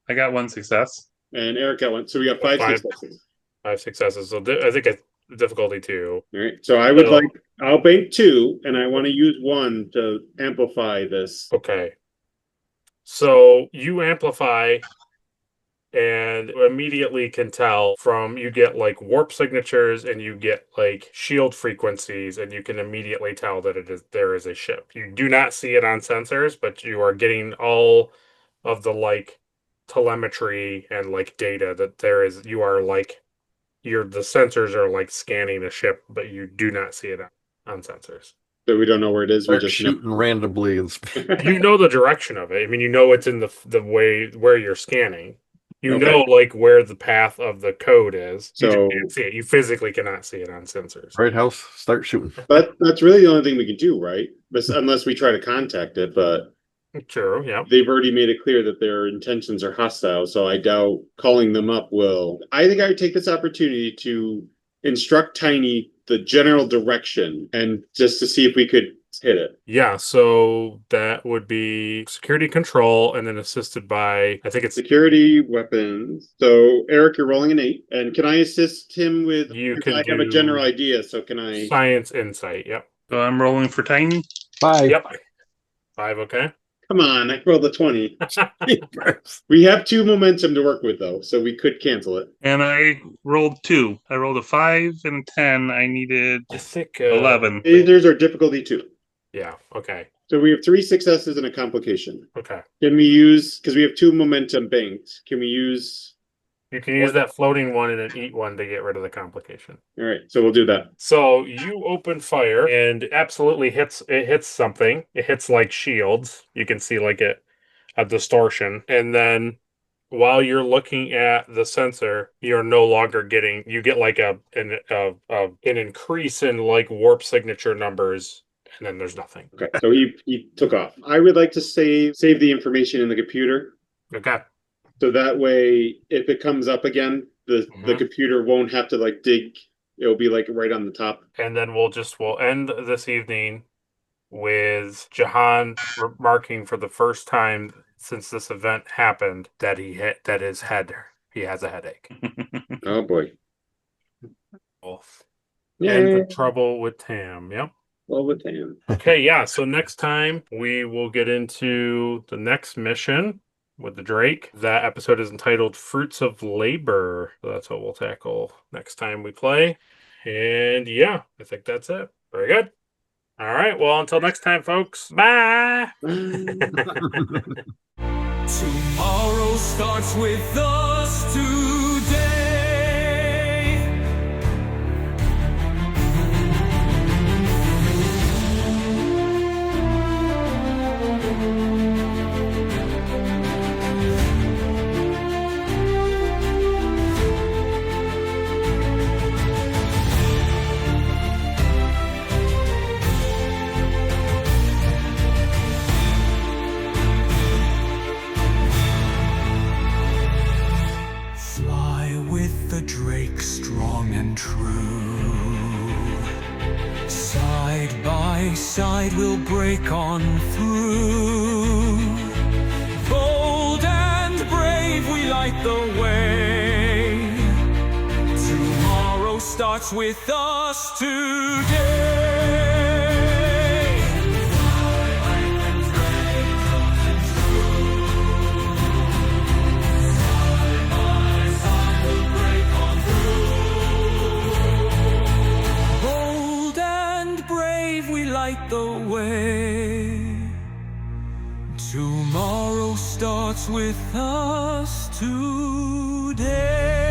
I got 1 success. And Eric got 1. So we got 5 successes. 5 successes. So I think it's difficulty 2. All right. So I'll bank 2, and I want to use 1 to amplify this. Okay. So you amplify and immediately can tell you get like warp signatures and you get like shield frequencies, and you can immediately tell that there is a ship. You do not see it on sensors, but you are getting all of the telemetry and data that there is. The sensors are scanning a ship, but you do not see it on sensors. So we don't know where it is. We Start just shooting randomly. You know the direction of it. I mean, it's in the way where you're scanning. You Okay. know where the path of the code is. You So- just can't see it. You physically cannot see it on sensors. Right house, start shooting. But that's really the only thing we can do, right? Unless we try to contact it, but True, yeah. they've already made it clear that their intentions are hostile, so I doubt calling them up will. I think I would take this opportunity to instruct Tiny the general direction and just to see if we could hit it. Yeah, so that would be security control and then assisted by, I think it's Security, weapons. So Eric, you're rolling an 8. And can I assist him with, You if can I have a do general idea, so can I? science insight. Yep. So I'm rolling for Tiny. 5. Yep. 5, okay. Come on, I rolled a 20. We have 2 momentum to work with, though, so we could cancel it. And I rolled 2. I rolled a 5 and a 10. I needed I think 11. There's our difficulty 2. Yeah, okay. So we have 3 successes and a complication. Okay. Can we use, because we have 2 momentum banked, can we use, You can use that floating one and an eat one to get rid of the complication. all right, so we'll do that. So you open fire and it absolutely hits something. It hits shields. You can see a distortion. And then while you're looking at the sensor, you're no longer you get an increase in warp signature numbers, and then there's nothing. Okay, so he took off. I would like to save the information in the computer. Okay. So that way, if it comes up again, the computer won't have to dig. It'll be right on the top. And then we'll end this evening with Jhon remarking for the first time since this event happened that he has a headache. Oh boy. Yeah. And the trouble with Tamm. Yep. Well, with Tamm. Okay, yeah. So next time we will get into the next mission with the Drake. That episode is entitled Fruits of Labor. So that's what we'll tackle next time we play. And yeah, I think that's it. Very good. All right. Well, until next time, folks. Bye. Tomorrow starts with us today. Side by side we'll break on through. Bold and brave we light the way. Tomorrow starts with us today. Light the way. Tomorrow starts with us today.